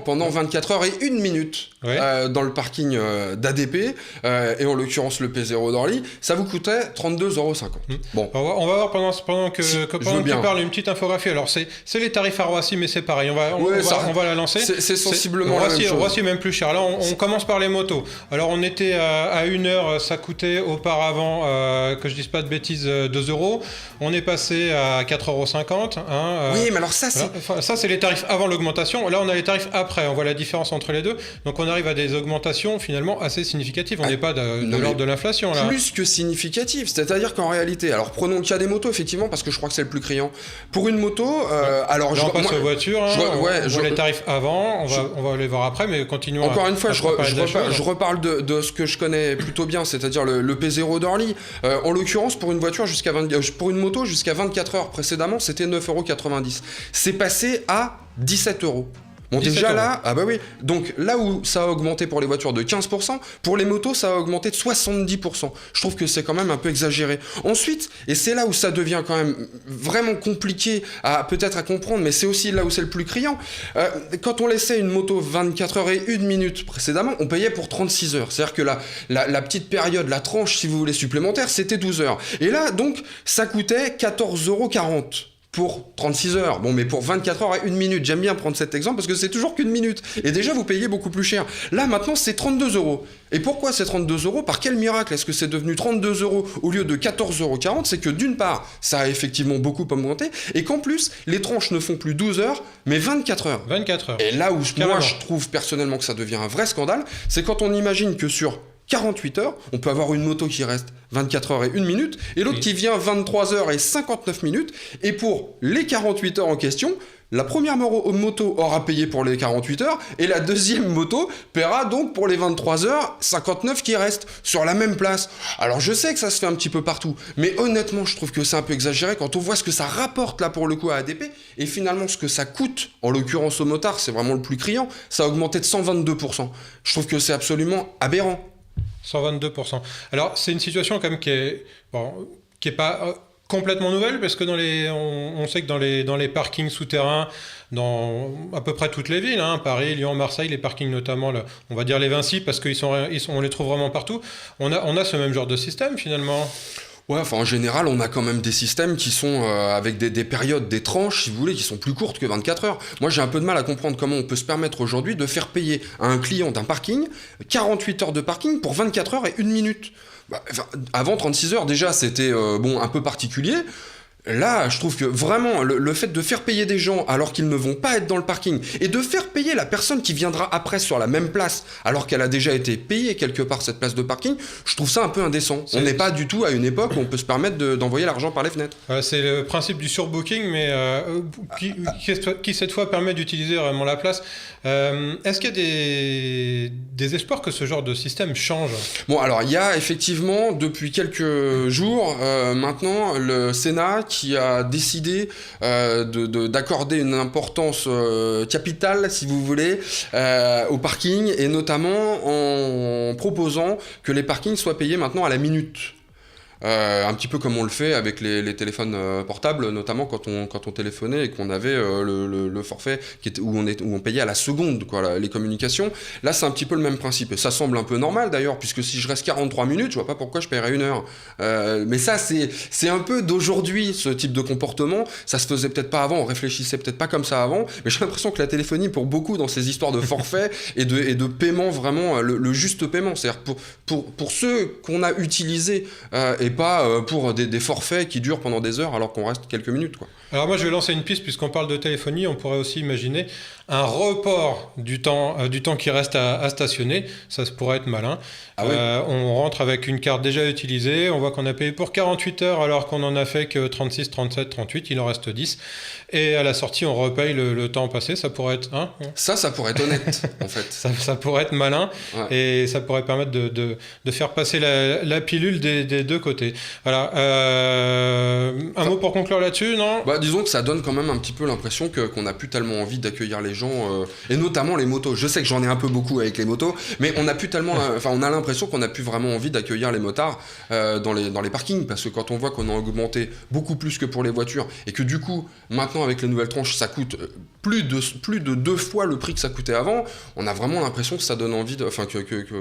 pendant 24 heures et 1 minute dans le parking d'ADP, et en l'occurrence le P0 d'Orly, ça vous coûtait 32,50 €. Bon. On va voir pendant que tu parles une petite infographie. Alors c'est les tarifs à Roissy, mais c'est pareil. On va la lancer. C'est sensiblement la même chose. Roissy est même plus cher. Là, on commence par les motos. Alors on était à 1 heure, ça coûtait auparavant, que je dise pas de bêtises, 2 €. On est passé à 4,50 €. Oui, mais alors ça, c'est... Voilà. Ça, c'est les tarifs avant l'augmentation. Là, on a les tarifs après. On voit la différence entre les deux. Donc, on arrive à des augmentations finalement assez significatives. On n'est pas de l'ordre de l'inflation, là. Plus que significative. C'est-à-dire qu'en réalité, alors prenons le cas des motos, effectivement, parce que je crois que c'est le plus criant. Pour une moto, alors... Là, on passe aux voitures. On voit les tarifs avant. On va les voir après, mais continuons. Encore une fois, je reparle de ce que je connais plutôt bien, c'est-à-dire le P0 d'Orly. En l'occurrence, pour une moto, jusqu'à 24 heures précédemment, c'était 9,90 €. C'est passé à 17 €. Bon, déjà là, ah bah oui. Donc là où ça a augmenté pour les voitures de 15%, pour les motos, ça a augmenté de 70%. Je trouve que c'est quand même un peu exagéré. Ensuite, et c'est là où ça devient quand même vraiment compliqué peut-être à comprendre, mais c'est aussi là où c'est le plus criant. Quand on laissait une moto 24 heures et 1 minute précédemment, on payait pour 36 heures. C'est-à-dire que la petite période, la tranche, si vous voulez, supplémentaire, c'était 12 heures. Et là, donc, ça coûtait 14,40 € pour 36 heures. Bon, mais pour 24 heures et 1 minute, j'aime bien prendre cet exemple parce que c'est toujours qu'1 minute. Et déjà, vous payez beaucoup plus cher. Là, maintenant, c'est 32 euros. Et pourquoi c'est 32 euros? Par quel miracle est-ce que c'est devenu 32 euros au lieu de 14,40 €? C'est que d'une part, ça a effectivement beaucoup augmenté, et qu'en plus, les tranches ne font plus 12 heures, mais 24 heures. 24 heures. Et là où moi, je trouve personnellement que ça devient un vrai scandale, c'est quand on imagine que sur 48 heures, on peut avoir une moto qui reste 24 heures et 1 minute, et l'autre qui vient 23 heures et 59 minutes, et pour les 48 heures en question, la première moto aura payé pour les 48 heures, et la deuxième moto paiera donc pour les 23 heures 59 qui restent sur la même place. Alors je sais que ça se fait un petit peu partout, mais honnêtement je trouve que c'est un peu exagéré quand on voit ce que ça rapporte là pour le coup à ADP, et finalement ce que ça coûte, en l'occurrence au motard, c'est vraiment le plus criant, ça a augmenté de 122%. Je trouve que c'est absolument aberrant. 122%. Alors, c'est une situation quand même qui est pas complètement nouvelle, parce que on sait que dans les parkings souterrains, dans à peu près toutes les villes, Paris, Lyon, Marseille, les parkings notamment, on va dire les Vinci, parce qu'on les trouve vraiment partout, on a ce même genre de système finalement. Ouais, enfin en général, on a quand même des systèmes qui sont avec des périodes, des tranches, si vous voulez, qui sont plus courtes que 24 heures. Moi, j'ai un peu de mal à comprendre comment on peut se permettre aujourd'hui de faire payer à un client d'un parking 48 heures de parking pour 24 heures et 1 minute. Avant 36 heures, déjà, c'était un peu particulier. Là, je trouve que vraiment, le fait de faire payer des gens alors qu'ils ne vont pas être dans le parking, et de faire payer la personne qui viendra après sur la même place alors qu'elle a déjà été payée quelque part cette place de parking, je trouve ça un peu indécent. On n'est pas du tout à une époque où on peut se permettre d'envoyer l'argent par les fenêtres. C'est le principe du surbooking, mais qui cette fois permet d'utiliser vraiment la place. Est-ce qu'il y a des espoirs que ce genre de système change? Bon, alors il y a effectivement depuis quelques jours maintenant le Sénat qui a décidé d'accorder une importance capitale, si vous voulez, au parking, et notamment en proposant que les parkings soient payés maintenant à la minute. Un petit peu comme on le fait avec les téléphones portables, notamment quand on téléphonait et qu'on avait le forfait où on payait à la seconde les communications. Là, c'est un petit peu le même principe. Et ça semble un peu normal d'ailleurs, puisque si je reste 43 minutes, je vois pas pourquoi je paierais 1 heure. Mais ça, c'est un peu d'aujourd'hui, ce type de comportement. Ça se faisait peut-être pas avant, on réfléchissait peut-être pas comme ça avant, mais j'ai l'impression que la téléphonie, pour beaucoup, dans ces histoires de forfait et de paiement, vraiment, le juste paiement, c'est-à-dire pour ceux qu'on a utilisés et pas pour des forfaits qui durent pendant des heures alors qu'on reste quelques minutes, quoi. Alors moi je vais lancer une piste, puisqu'on parle de téléphonie, on pourrait aussi imaginer un report du temps qui reste à stationner. Ça pourrait être malin. Ah oui. On rentre avec une carte déjà utilisée, on voit qu'on a payé pour 48 heures alors qu'on en a fait que 36, 37, 38, il en reste 10. Et à la sortie, on repaye le temps passé. Ça pourrait être... Ça pourrait être honnête, en fait. Ça pourrait être malin, ouais. Et ça pourrait permettre de faire passer la pilule des deux côtés. Voilà. Un mot pour conclure là-dessus, non ? Disons que ça donne quand même un petit peu l'impression qu'on n'a plus tellement envie d'accueillir les gens, et notamment les motos. Je sais que j'en ai un peu beaucoup avec les motos, mais on n'a plus tellement... on a l'impression qu'on n'a plus vraiment envie d'accueillir les motards dans les parkings, parce que quand on voit qu'on a augmenté beaucoup plus que pour les voitures, et que du coup, maintenant avec les nouvelles tranches, ça coûte plus de 2 fois le prix que ça coûtait avant, on a vraiment l'impression que ça donne envie,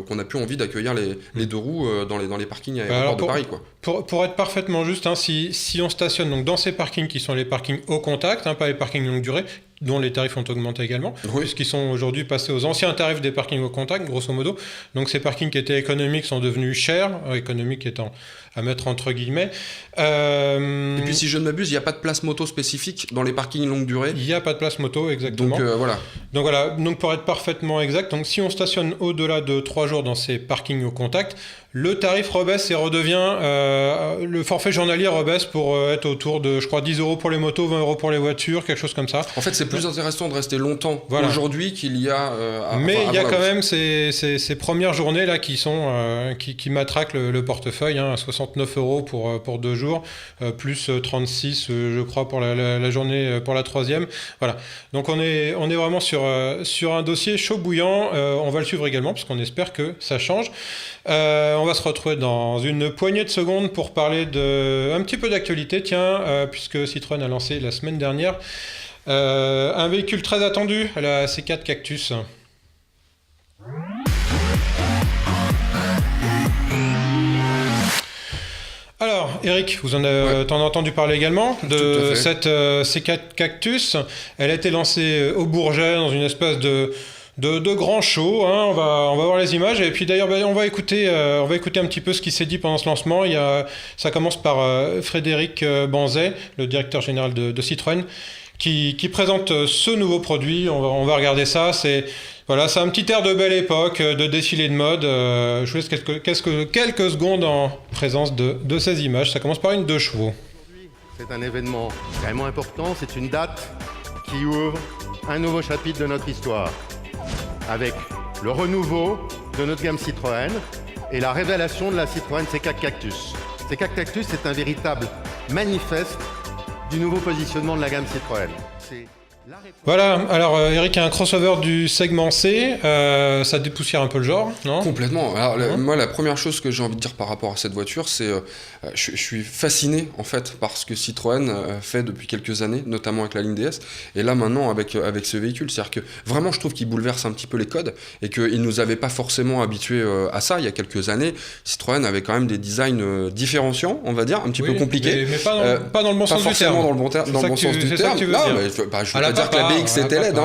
qu'on n'a plus envie d'accueillir les deux roues dans les parkings aéroports de Paris, quoi. Pour être parfaitement juste, si on stationne donc dans ces parkings qui sont les parkings au contact, pas les parkings longue durée, dont les tarifs ont augmenté également, oui, puisqu'ils sont aujourd'hui passés aux anciens tarifs des parkings au contact, grosso modo. Donc ces parkings qui étaient économiques sont devenus chers, économiques étant à mettre entre guillemets. Et puis si je ne m'abuse, il n'y a pas de place moto spécifique dans les parkings longue durée. Il n'y a pas de place moto, exactement. Donc voilà. Donc pour être parfaitement exact, donc si on stationne au-delà de 3 jours dans ces parkings au contact, le tarif rebaisse et redevient... le forfait journalier rebaisse pour être autour de, je crois, 10 € pour les motos, 20 € pour les voitures, quelque chose comme ça. En fait, c'est plus intéressant de rester longtemps aujourd'hui qu'il y a... Mais il y a quand même ces premières journées là qui matraquent le portefeuille, à 69 € pour 2 jours, plus 36, je crois, pour la journée, pour la 3e. Voilà. Donc on est vraiment sur un dossier chaud bouillant. On va le suivre également, parce qu'on espère que ça change. On va se retrouver dans une poignée de secondes pour parler un petit peu d'actualité, puisque Citroën a lancé la semaine dernière un véhicule très attendu, la C4 Cactus. Alors, Eric, t'en as entendu parler également de cette C4 Cactus. Elle a été lancée au Bourget dans une espèce de grand show, hein. On va voir les images et puis d'ailleurs on va écouter un petit peu ce qui s'est dit pendant ce lancement. Ça commence par Frédéric Banzet, le directeur général de Citroën, qui présente ce nouveau produit. On va regarder ça. C'est un petit air de belle époque, de défilé de mode. Je vous laisse quelques secondes en présence de ces images. Ça commence par une 2 chevaux. C'est un événement vraiment important. C'est une date qui ouvre un nouveau chapitre de notre histoire, avec le renouveau de notre gamme Citroën et la révélation de la Citroën C4 Cactus. C4 Cactus est un véritable manifeste du nouveau positionnement de la gamme Citroën. Voilà, alors Eric a un crossover du segment C, ça dépoussière un peu le genre, non ? Complètement. Alors, moi, la première chose que j'ai envie de dire par rapport à cette voiture, c'est je suis fasciné en fait par ce que Citroën fait depuis quelques années, notamment avec la ligne DS, et là maintenant avec ce véhicule. C'est-à-dire que vraiment, je trouve qu'il bouleverse un petit peu les codes et qu'il nous avait pas forcément habitués à ça il y a quelques années. Citroën avait quand même des designs différenciants, on va dire, un petit peu compliqués. Mais pas dans le bon sens du terme. Dans le bon sens du terme. Non, mais je veux pas dire que la BX était laide,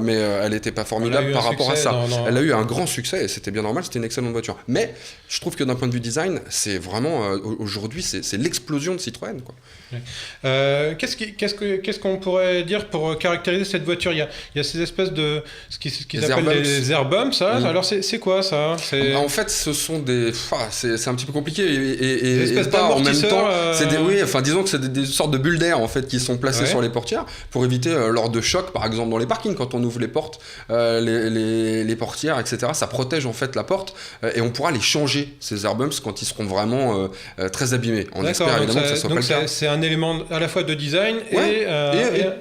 mais elle n'était pas formidable par rapport à ça. Elle a eu un grand succès et c'était bien normal, c'était une excellente voiture. Mais je trouve que d'un point de vue design, c'est vraiment aujourd'hui c'est l'explosion de Citroën, quoi. Qu'est-ce qu'on pourrait dire pour caractériser cette voiture ? Il y a ces espèces de ce qu'ils appellent les air bumps, ça. Alors c'est quoi ça ? En fait, ce sont c'est un petit peu compliqué et pas en même temps. Disons que c'est des sortes de bulles d'air en fait qui sont placées sur les portières pour éviter lors de choc, par exemple dans les parkings, quand on ouvre les portes, les portières, etc. Ça protège en fait la porte et on pourra les changer ces air bumps quand ils seront vraiment très abîmés. On espère évidemment que ça soit pas le cas. C'est un élément à la fois de design et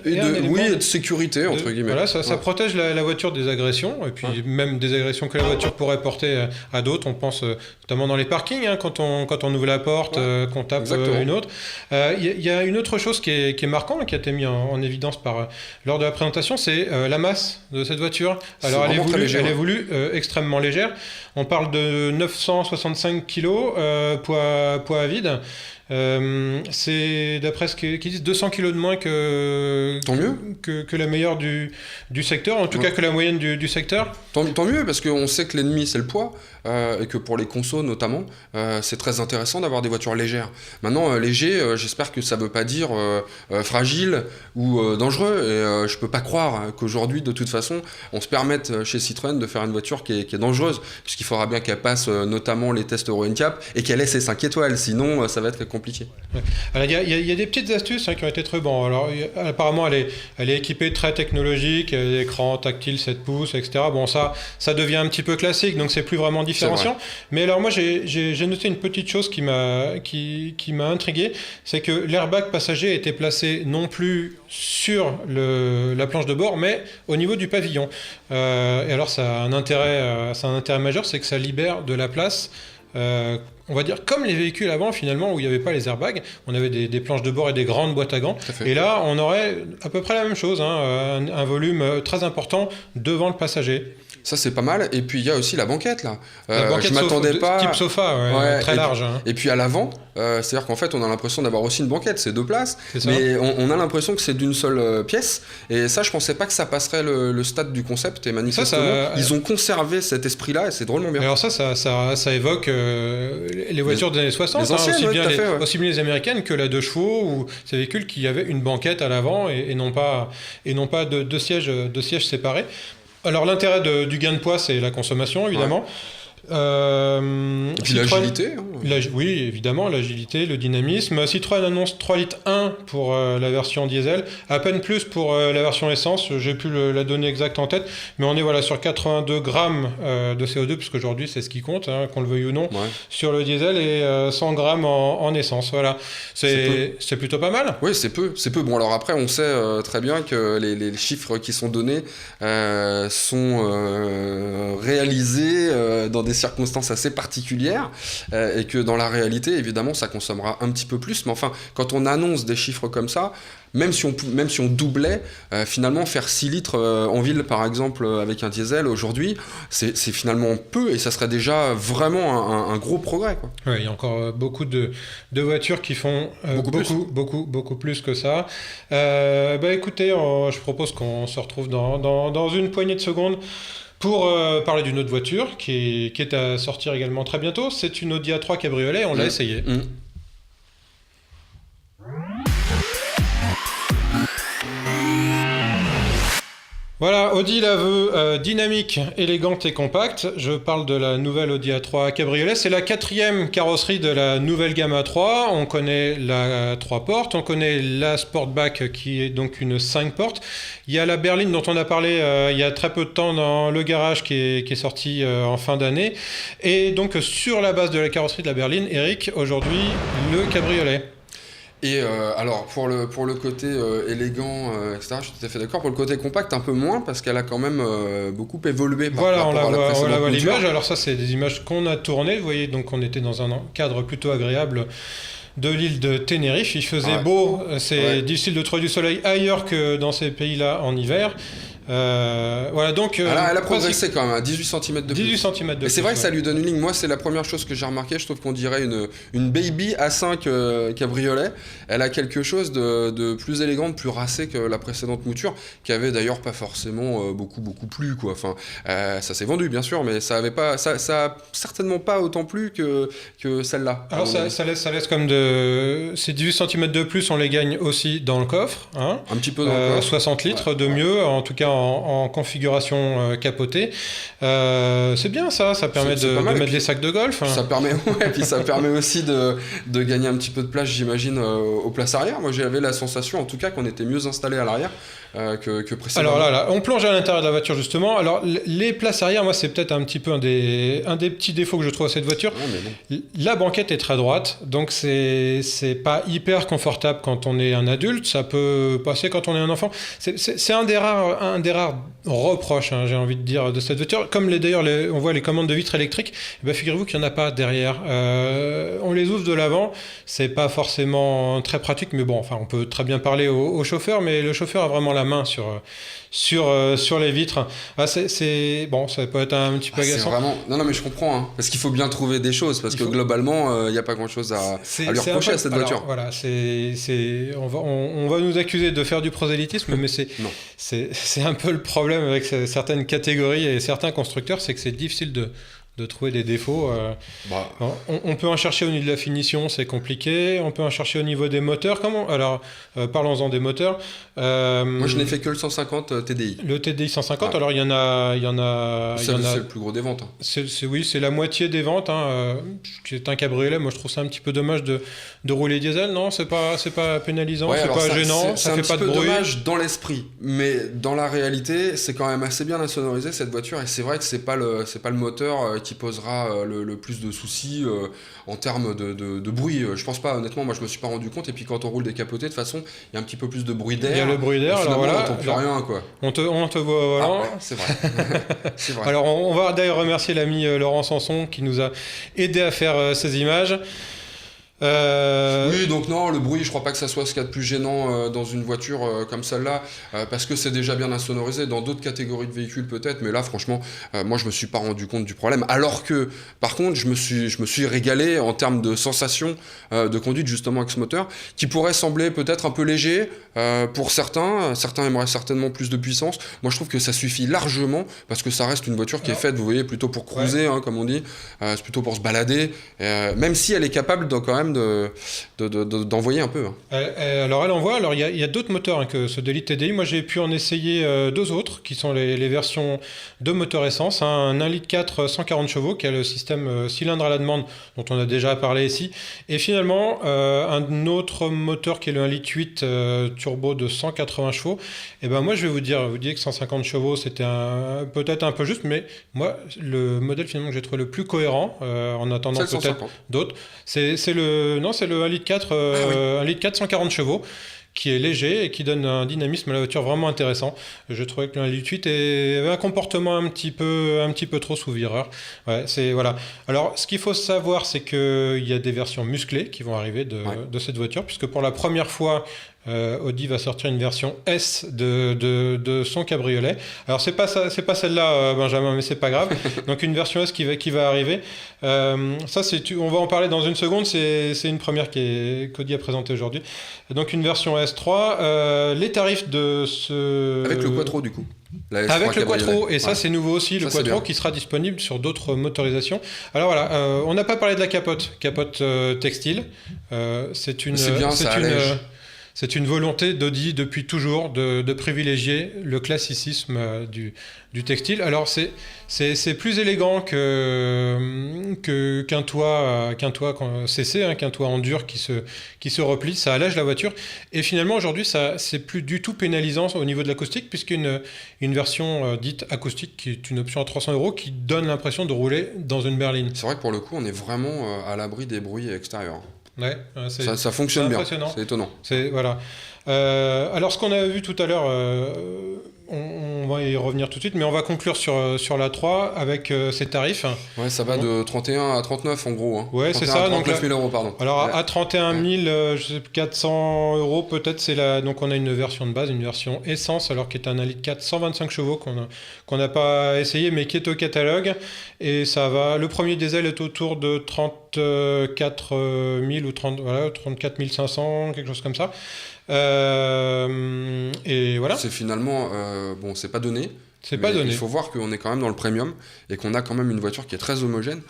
de sécurité entre guillemets. Voilà, ça protège la voiture des agressions et puis même des agressions que la voiture pourrait porter à d'autres. On pense notamment dans les parkings, hein, quand on ouvre la porte, qu'on tape une autre. Il y a une autre chose qui est marquante, qui a été mise en évidence lors de la présentation, c'est la masse de cette voiture. Alors elle est voulue extrêmement légère. On parle de 965 kg, poids à vide. C'est d'après ce qu'ils disent 200 kg de moins que la meilleure du secteur, en tout cas que la moyenne du secteur. Tant mieux, parce qu'on sait que l'ennemi c'est le poids et que pour les consos notamment c'est très intéressant d'avoir des voitures légères. Maintenant léger, j'espère que ça veut pas dire fragile ou dangereux, et je peux pas croire qu'aujourd'hui de toute façon on se permette chez Citroën de faire une voiture qui est dangereuse, puisqu'il faudra bien qu'elle passe notamment les tests Euro NCAP et qu'elle ait ses 5 étoiles, sinon ça va être compliqué. Alors, il y a des petites astuces qui ont été très bonnes. Alors, apparemment, elle est équipée très technologique, écran tactile 7 pouces, etc. Bon, ça devient un petit peu classique, donc c'est plus vraiment différenciant. Mais alors, moi, j'ai noté une petite chose qui m'a intrigué, c'est que l'airbag passager était placé non plus sur la planche de bord, mais au niveau du pavillon. Et alors, ça a un intérêt majeur, c'est que ça libère de la place. On va dire comme les véhicules avant finalement où il n'y avait pas les airbags, on avait des planches de bord et des grandes boîtes à gants, et là on aurait à peu près la même chose, hein, un volume très important devant le passager. Ça c'est pas mal, et puis il y a aussi la banquette là. La banquette je m'attendais pas. Type sofa, très large. Et puis à l'avant, c'est-à-dire qu'en fait on a l'impression d'avoir aussi une banquette, c'est 2 places, mais on a l'impression que c'est d'une seule pièce. Et ça je pensais pas que ça passerait le stade du concept, et manifestement ils ont conservé cet esprit-là et c'est drôlement bien. Alors ça évoque les voitures des années 60, les anciennes, aussi bien les américaines que la 2 chevaux ou ces véhicules qui avaient une banquette à l'avant et non pas deux sièges séparés. Alors l'intérêt du gain de poids, c'est la consommation, évidemment. Et puis l'agilité. Oui, évidemment, l'agilité, le dynamisme. Citroën annonce 3 litres 1 pour la version diesel, à peine plus pour la version essence. J'ai plus la donnée exacte en tête, mais on est sur 82 grammes de CO2, puisque aujourd'hui c'est ce qui compte, hein, qu'on le veuille ou non, sur le diesel, et 100 grammes en essence. Voilà, c'est plutôt pas mal. Oui, c'est peu. Bon, alors après, on sait très bien que les chiffres qui sont donnés sont réalisés dans des circonstances assez particulières, et que dans la réalité évidemment ça consommera un petit peu plus, mais enfin quand on annonce des chiffres chiffre comme ça, même si on doublait, finalement faire 6 litres en ville par exemple avec un diesel aujourd'hui, c'est finalement peu et ça serait déjà vraiment un gros progrès, quoi. Ouais, il y a encore beaucoup de voitures qui font beaucoup plus que ça. Écoutez, je propose qu'on se retrouve dans une poignée de secondes pour parler d'une autre voiture qui est à sortir également très bientôt. C'est une Audi A3 cabriolet, on l'a essayé. Voilà, Audi la veut dynamique, élégante et compacte. Je parle de la nouvelle Audi A3 cabriolet. C'est la 4e carrosserie de la nouvelle gamme A3. On connaît la 3 portes, on connaît la Sportback qui est donc une 5 portes. Il y a la berline dont on a parlé il y a très peu de temps dans le garage qui est sorti en fin d'année. Et donc sur la base de la carrosserie de la berline, Eric, aujourd'hui le cabriolet. Et alors pour le côté élégant, etc., je suis tout à fait d'accord. Pour le côté compact, un peu moins, parce qu'elle a quand même beaucoup évolué par rapport à la précédente on voit mouture. l'image. Alors ça, c'est des images qu'on a tournées. Vous voyez, donc on était dans un cadre plutôt agréable de l'île de Tenerife. Il faisait beau, c'est difficile de trouver du soleil ailleurs que dans ces pays-là en hiver. Voilà, donc, elle a progressé quand même à 18 cm de plus. 18 cm de plus. Et c'est vrai que ça lui donne une ligne. Moi, c'est la première chose que j'ai remarqué. Je trouve qu'on dirait une Baby A5 cabriolet. Elle a quelque chose de plus élégant, de plus racé que la précédente mouture, qui avait d'ailleurs pas forcément beaucoup plu, quoi. Enfin, ça s'est vendu, bien sûr, mais ça a certainement pas autant plu que celle-là. Alors, ça laisse comme de. Ces 18 cm de plus, on les gagne aussi dans le coffre. Hein, un petit peu dans le coffre. 60 litres de mieux, en tout cas en configuration capotée. C'est bien ça permet de mettre des sacs de golf. Ça permet, puis ça permet aussi de gagner un petit peu de place, j'imagine, aux places arrière. Moi, j'avais la sensation, en tout cas, qu'on était mieux installé à l'arrière que précédemment. Alors là, on plonge à l'intérieur de la voiture, justement. Alors, les places arrière, moi, c'est peut-être un petit peu un des petits défauts que je trouve à cette voiture. Non. La banquette est très droite, donc c'est pas hyper confortable quand on est un adulte. Ça peut passer quand on est un enfant. C'est un des rares reproches, j'ai envie de dire, de cette voiture. Comme d'ailleurs, on voit les commandes de vitres électriques, figurez-vous qu'il n'y en a pas derrière. On les ouvre de l'avant, c'est pas forcément très pratique, mais bon, enfin, on peut très bien parler au chauffeur, mais le chauffeur a vraiment la main sur les vitres. Bon, ça peut être un petit peu agaçant. Non, mais je comprends, hein, parce qu'il faut bien trouver des choses, parce que globalement, il n'y a pas grand-chose à lui reprocher à cette voiture. Voilà, on va nous accuser de faire du prosélytisme, mais c'est un peu le problème avec certaines catégories et certains constructeurs, c'est que c'est difficile de trouver des défauts. On peut en chercher au niveau de la finition, c'est compliqué. On peut en chercher au niveau des moteurs. Alors, parlons-en des moteurs. Moi, je n'ai fait que le 150 TDI. Le TDI 150, alors il y en a... C'est le plus gros des ventes. Hein. C'est la moitié des ventes. C'est un cabriolet. Moi, je trouve ça un petit peu dommage de rouler diesel. Non, c'est pas pénalisant, c'est pas gênant, ça fait pas de bruit. C'est un petit peu dommage dans l'esprit, mais dans la réalité, c'est quand même assez bien insonorisé cette voiture. Et c'est vrai que c'est pas le moteur qui posera le plus de soucis en termes de bruit. Je pense pas, honnêtement, moi je me suis pas rendu compte. Et puis quand on roule décapotée, de toute façon, il y a un petit peu plus de bruit d'air. Il y a le bruit d'air, alors voilà. On n'entend plus rien, quoi. On te voit au volant. C'est vrai. C'est vrai. Alors on va d'ailleurs remercier l'ami Laurent Sanson qui nous a aidé à faire ces images. Oui, donc non, le bruit, je crois pas que ça soit ce qu'il y a de plus gênant dans une voiture comme celle-là, parce que c'est déjà bien insonorisé. Dans d'autres catégories de véhicules peut-être, mais là franchement, moi je me suis pas rendu compte du problème. Alors que, par contre, je me suis régalé en termes de sensation de conduite justement avec ce moteur, qui pourrait sembler peut-être un peu léger pour certains. Certains aimeraient certainement plus de puissance. Moi je trouve que ça suffit largement, parce que ça reste une voiture qui est faite, vous voyez, plutôt pour cruiser, comme on dit, c'est plutôt pour se balader, même si elle est capable quand même d'envoyer un peu. Alors elle envoie. Alors il y a d'autres moteurs que ceux de l'Elite TDI. Moi j'ai pu en essayer deux autres qui sont les versions de moteur essence. Un 1,4 litre 140 chevaux qui a le système cylindre à la demande dont on a déjà parlé ici. Et finalement un autre moteur qui est le 1,8 litre turbo de 180 chevaux. Et ben moi je vais vous dire que 150 chevaux c'était peut-être un peu juste, mais moi le modèle finalement que j'ai trouvé le plus cohérent en attendant peut-être d'autres, c'est le 1,4 litre 1,4 litre 140 chevaux qui est léger et qui donne un dynamisme à la voiture vraiment intéressant. Je trouvais que le 8 avait un comportement un petit peu trop sous vireur. Ouais, voilà. Alors, ce qu'il faut savoir, c'est qu'il y a des versions musclées qui vont arriver de cette voiture, puisque pour la première fois, Audi va sortir une version S de son cabriolet. Alors c'est pas celle-là, Benjamin, mais c'est pas grave. Donc une version S qui va arriver. Ça, on va en parler dans une seconde. C'est une première qu'Audi a présentée aujourd'hui. Donc une version S3. Les tarifs de ce... Avec le Quattro du coup. Avec le Quattro, et ça c'est nouveau aussi, le Quattro qui sera disponible sur d'autres motorisations. Alors voilà, on n'a pas parlé de la capote textile. C'est une volonté d'Audi depuis toujours de privilégier le classicisme du textile. Alors c'est plus élégant qu'un toit CC, qu'un toit en dur qui se replie. Ça allège la voiture. Et finalement aujourd'hui c'est plus du tout pénalisant au niveau de l'acoustique, puisqu'une version dite acoustique qui est une option à 300 € qui donne l'impression de rouler dans une berline. C'est vrai que pour le coup on est vraiment à l'abri des bruits extérieurs. Ouais, ça fonctionne bien, c'est étonnant. Voilà. Alors ce qu'on a vu tout à l'heure, on va y revenir tout de suite, mais on va conclure sur la 3 avec ses tarifs. Ouais, ça va de 31 à 39 en gros. Hein. Ouais, 31 c'est ça. à 39 000 €, pardon. Alors à 31 400 € peut-être, donc on a une version de base, une version essence, alors qui est un 1,4 litre 125 chevaux qu'on n'a pas essayé, mais qui est au catalogue. Et ça va. Le premier diesel est autour de 34 000 ou 34 500, quelque chose comme ça. Et voilà. C'est finalement, c'est pas donné. C'est pas donné. Il faut voir qu'on est quand même dans le premium et qu'on a quand même une voiture qui est très homogène,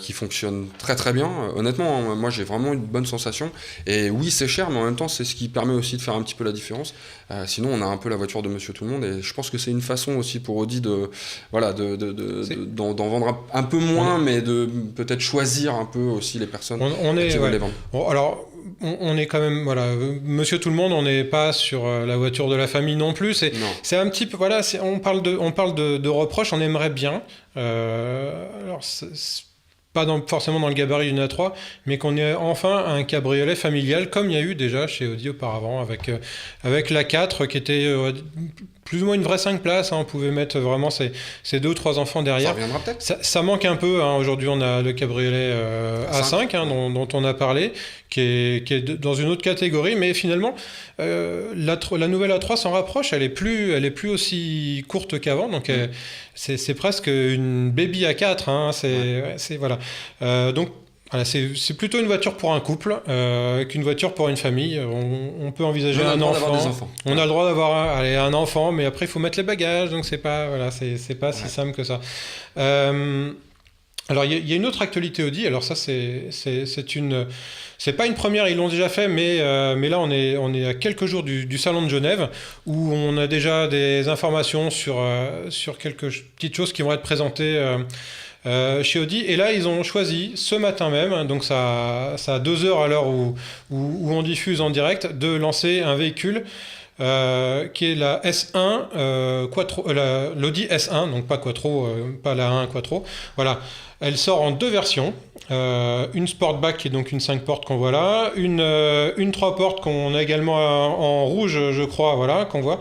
qui fonctionne très très bien. Honnêtement, moi j'ai vraiment une bonne sensation. Et oui, c'est cher, mais en même temps, c'est ce qui permet aussi de faire un petit peu la différence. Sinon, on a un peu la voiture de Monsieur Tout le Monde, et je pense que c'est une façon aussi pour Audi d'en vendre un peu moins, mais de peut-être choisir un peu aussi les personnes qui veulent les vendre. Bon, alors, on est quand même, Monsieur Tout le Monde, on n'est pas sur la voiture de la famille non plus. C'est un petit peu, on parle de reproches, on aimerait bien. Alors, pas forcément dans le gabarit d'une A3, mais qu'on ait enfin un cabriolet familial, comme il y a eu déjà chez Audi auparavant, avec l'A4 qui était plus ou moins une vraie 5 places. On pouvait mettre vraiment ses 2 ou 3 enfants derrière. Ça reviendra peut-être. Ça manque un peu. Aujourd'hui, on a le cabriolet A5 dont on a parlé, qui est dans une autre catégorie, mais finalement, la nouvelle A3 s'en rapproche. Elle est plus aussi courte qu'avant, donc c'est presque une baby A4. Voilà. Donc voilà, c'est plutôt une voiture pour un couple qu'une voiture pour une famille. On peut envisager un enfant. On a le droit d'avoir un enfant, mais après il faut mettre les bagages, donc c'est pas si simple que ça. Alors il y a une autre actualité Audi. Alors ça c'est pas une première, ils l'ont déjà fait, mais là on est à quelques jours du salon de Genève, où on a déjà des informations sur quelques petites choses qui vont être présentées chez Audi. Et là ils ont choisi ce matin même, donc ça a 2 heures à l'heure où on diffuse en direct, de lancer un véhicule qui est la S1 Quattro, l'Audi S1, donc pas Quattro, pas la 1 Quattro. Voilà, elle sort en 2 versions. Une Sportback qui est donc une 5 portes qu'on voit là, une 3 portes qu'on a également en rouge, je crois, qu'on voit.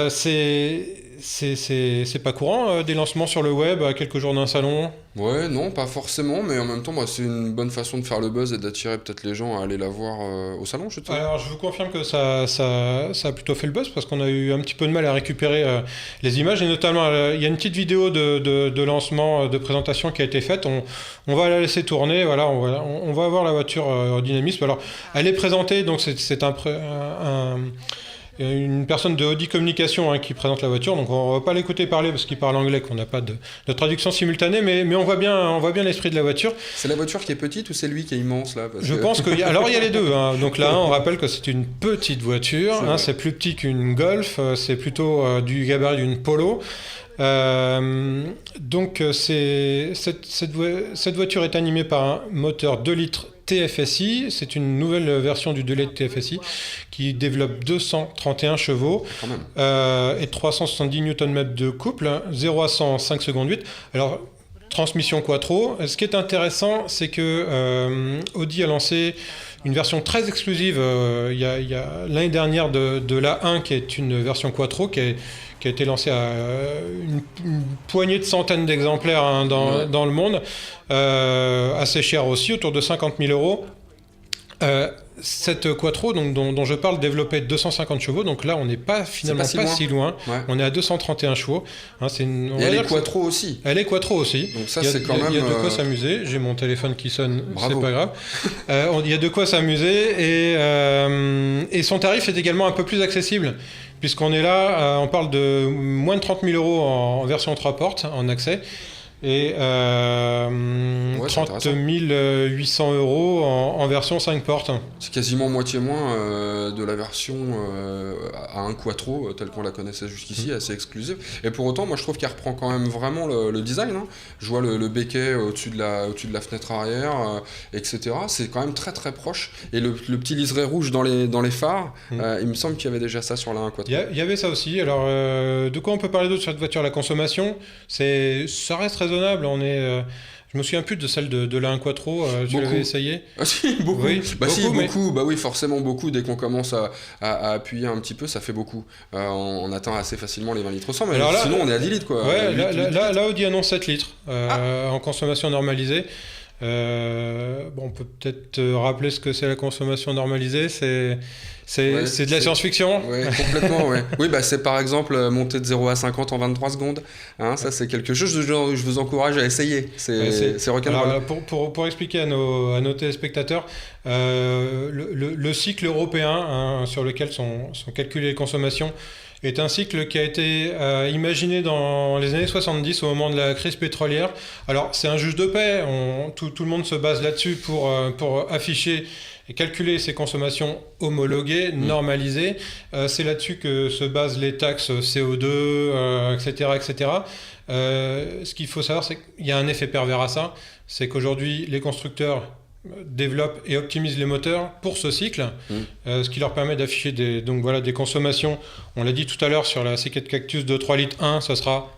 C'est pas courant des lancements sur le web à quelques jours d'un salon. Ouais, non, pas forcément, mais en même temps, c'est une bonne façon de faire le buzz et d'attirer peut-être les gens à aller la voir au salon, je trouve. Alors, je vous confirme que ça a plutôt fait le buzz, parce qu'on a eu un petit peu de mal à récupérer les images, et notamment, il y a une petite vidéo de lancement, de présentation qui a été faite. On va la laisser tourner, voilà, on va avoir la voiture au dynamisme. Alors, elle est présentée, donc c'est une personne de Audi Communication qui présente la voiture, donc on va pas l'écouter parler parce qu'il parle anglais, qu'on n'a pas de traduction simultanée, mais on voit bien l'esprit de la voiture. C'est la voiture qui est petite ou c'est lui qui est immense là? Je pense qu'il y a les deux. Donc là, on rappelle que c'est une petite voiture, c'est plus petit qu'une Golf, c'est plutôt du gabarit d'une Polo. Donc cette voiture est animée par un moteur 2 litres TFSI. C'est une nouvelle version du 2 litres TFSI qui développe 231 chevaux et 370 Nm de couple, 0 à 100 5 secondes 8. Alors transmission quattro. Ce qui est intéressant, c'est que Audi a lancé une version très exclusive il y a l'année dernière de l'A1, qui est une version quattro qui a été lancée à une poignée de centaines d'exemplaires dans le monde, assez cher aussi, autour de 50 000 euros. Cette quattro dont je parle développait 250 chevaux, donc là on n'est pas finalement pas si loin. Ouais. On est à 231 chevaux. Hein, et elle est quattro aussi. Elle est quattro aussi. Donc ça c'est quand même. Il y a de quoi s'amuser. J'ai mon téléphone qui sonne, bravo. C'est pas grave. Il y a de quoi s'amuser et son tarif est également un peu plus accessible. Puisqu'on est là, on parle de moins de 30 000 euros en version 3 portes, en accès, et 30 800 euros en version 5 portes. C'est quasiment moitié moins de la version à un quattro, telle qu'on la connaissait jusqu'ici, assez exclusive. Et pour autant, moi je trouve qu'elle reprend quand même vraiment le design. Hein. Je vois le béquet au-dessus de la fenêtre arrière, etc. C'est quand même très très proche. Et le petit liseré rouge dans les phares, il me semble qu'il y avait déjà ça sur la 1 quattro. Il y avait ça aussi. Alors, de quoi on peut parler d'autre sur cette voiture? La consommation, ça reste raisonnable. Je me souviens plus de celle de la 1 quattro. Tu l'avais essayé? Ah si, beaucoup. Oui, beaucoup. Bah oui, forcément beaucoup. Dès qu'on commence à appuyer un petit peu, ça fait beaucoup. On atteint assez facilement les 20 litres au 100, mais alors sinon on est à 10 litres quoi. Ouais, là Audi annonce 7 litres en consommation normalisée. On peut peut-être rappeler ce que c'est la consommation normalisée. C'est de la science-fiction. Oui, complètement, ouais. Oui, c'est par exemple monter de 0 à 50 en 23 secondes. Hein, ça, c'est quelque chose que je vous encourage à essayer. C'est rock'n'roll. Pour expliquer à nos téléspectateurs, le cycle européen sur lequel sont calculées les consommations est un cycle qui a été imaginé dans les années 70 au moment de la crise pétrolière. Alors, c'est un juge de paix. Tout le monde se base là-dessus pour afficher et calculer ses consommations homologuées, normalisées. C'est là-dessus que se basent les taxes CO2, etc., etc. Ce qu'il faut savoir, c'est qu'il y a un effet pervers à ça. C'est qu'aujourd'hui, les constructeurs développent et optimisent les moteurs pour ce cycle, ce qui leur permet d'afficher des consommations. On l'a dit tout à l'heure sur la C4 Cactus de 3 litres 1, ça sera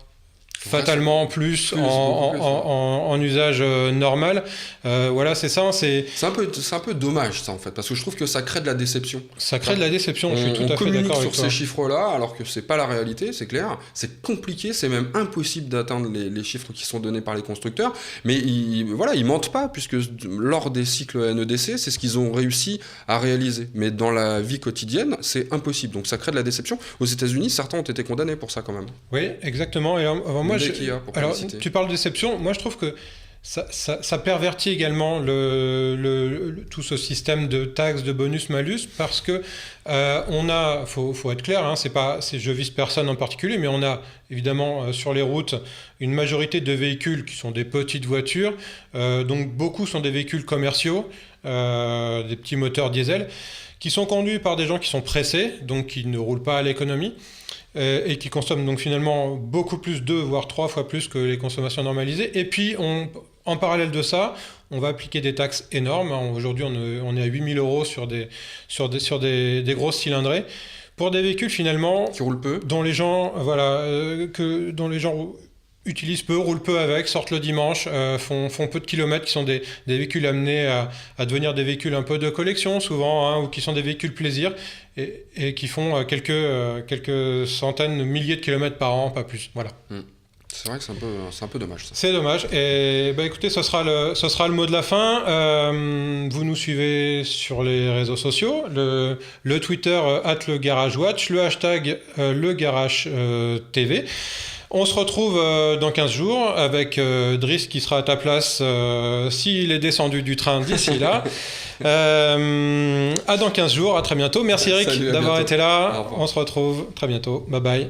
fatalement plus en usage normal. Voilà, c'est ça. C'est un peu dommage ça en fait, parce que je trouve que ça crée de la déception. Ça crée de la déception, je suis tout à fait d'accord avec toi. On communique sur ces chiffres-là, alors que c'est pas la réalité, c'est clair. C'est compliqué, c'est même impossible d'atteindre les chiffres qui sont donnés par les constructeurs. Mais ils mentent pas, puisque lors des cycles NEDC, c'est ce qu'ils ont réussi à réaliser. Mais dans la vie quotidienne, c'est impossible. Donc ça crée de la déception. Aux États-Unis, certains ont été condamnés pour ça quand même. Oui, exactement. Et moi, tu parles de déception. Moi, je trouve que ça pervertit également tout ce système de taxes, de bonus, malus, parce que faut être clair, hein, je vise personne en particulier, mais on a évidemment sur les routes une majorité de véhicules qui sont des petites voitures, donc beaucoup sont des véhicules commerciaux, des petits moteurs diesel, qui sont conduits par des gens qui sont pressés, donc qui ne roulent pas à l'économie. Et qui consomment donc finalement beaucoup plus, 2 voire 3 fois plus que les consommations normalisées. Et puis, en parallèle de ça, on va appliquer des taxes énormes. Aujourd'hui, on est à 8 000 euros sur des grosses cylindrées. Pour des véhicules finalement... Qui roulent peu. Dont les gens utilisent peu, roulent peu avec, sortent le dimanche, font peu de kilomètres, qui sont des véhicules amenés à devenir des véhicules un peu de collection souvent, hein, ou qui sont des véhicules plaisir, et qui font quelques centaines de milliers de kilomètres par an, pas plus. Voilà. C'est vrai que c'est un peu dommage ça. C'est dommage. Et écoutez, ce sera le mot de la fin. Vous nous suivez sur les réseaux sociaux, le Twitter @leGarageWatch, le hashtag #leGarageTV. On se retrouve dans 15 jours avec Driss qui sera à ta place s'il est descendu du train d'ici là. À dans 15 jours, à très bientôt. Merci Eric d'avoir été là. On se retrouve très bientôt. Bye bye.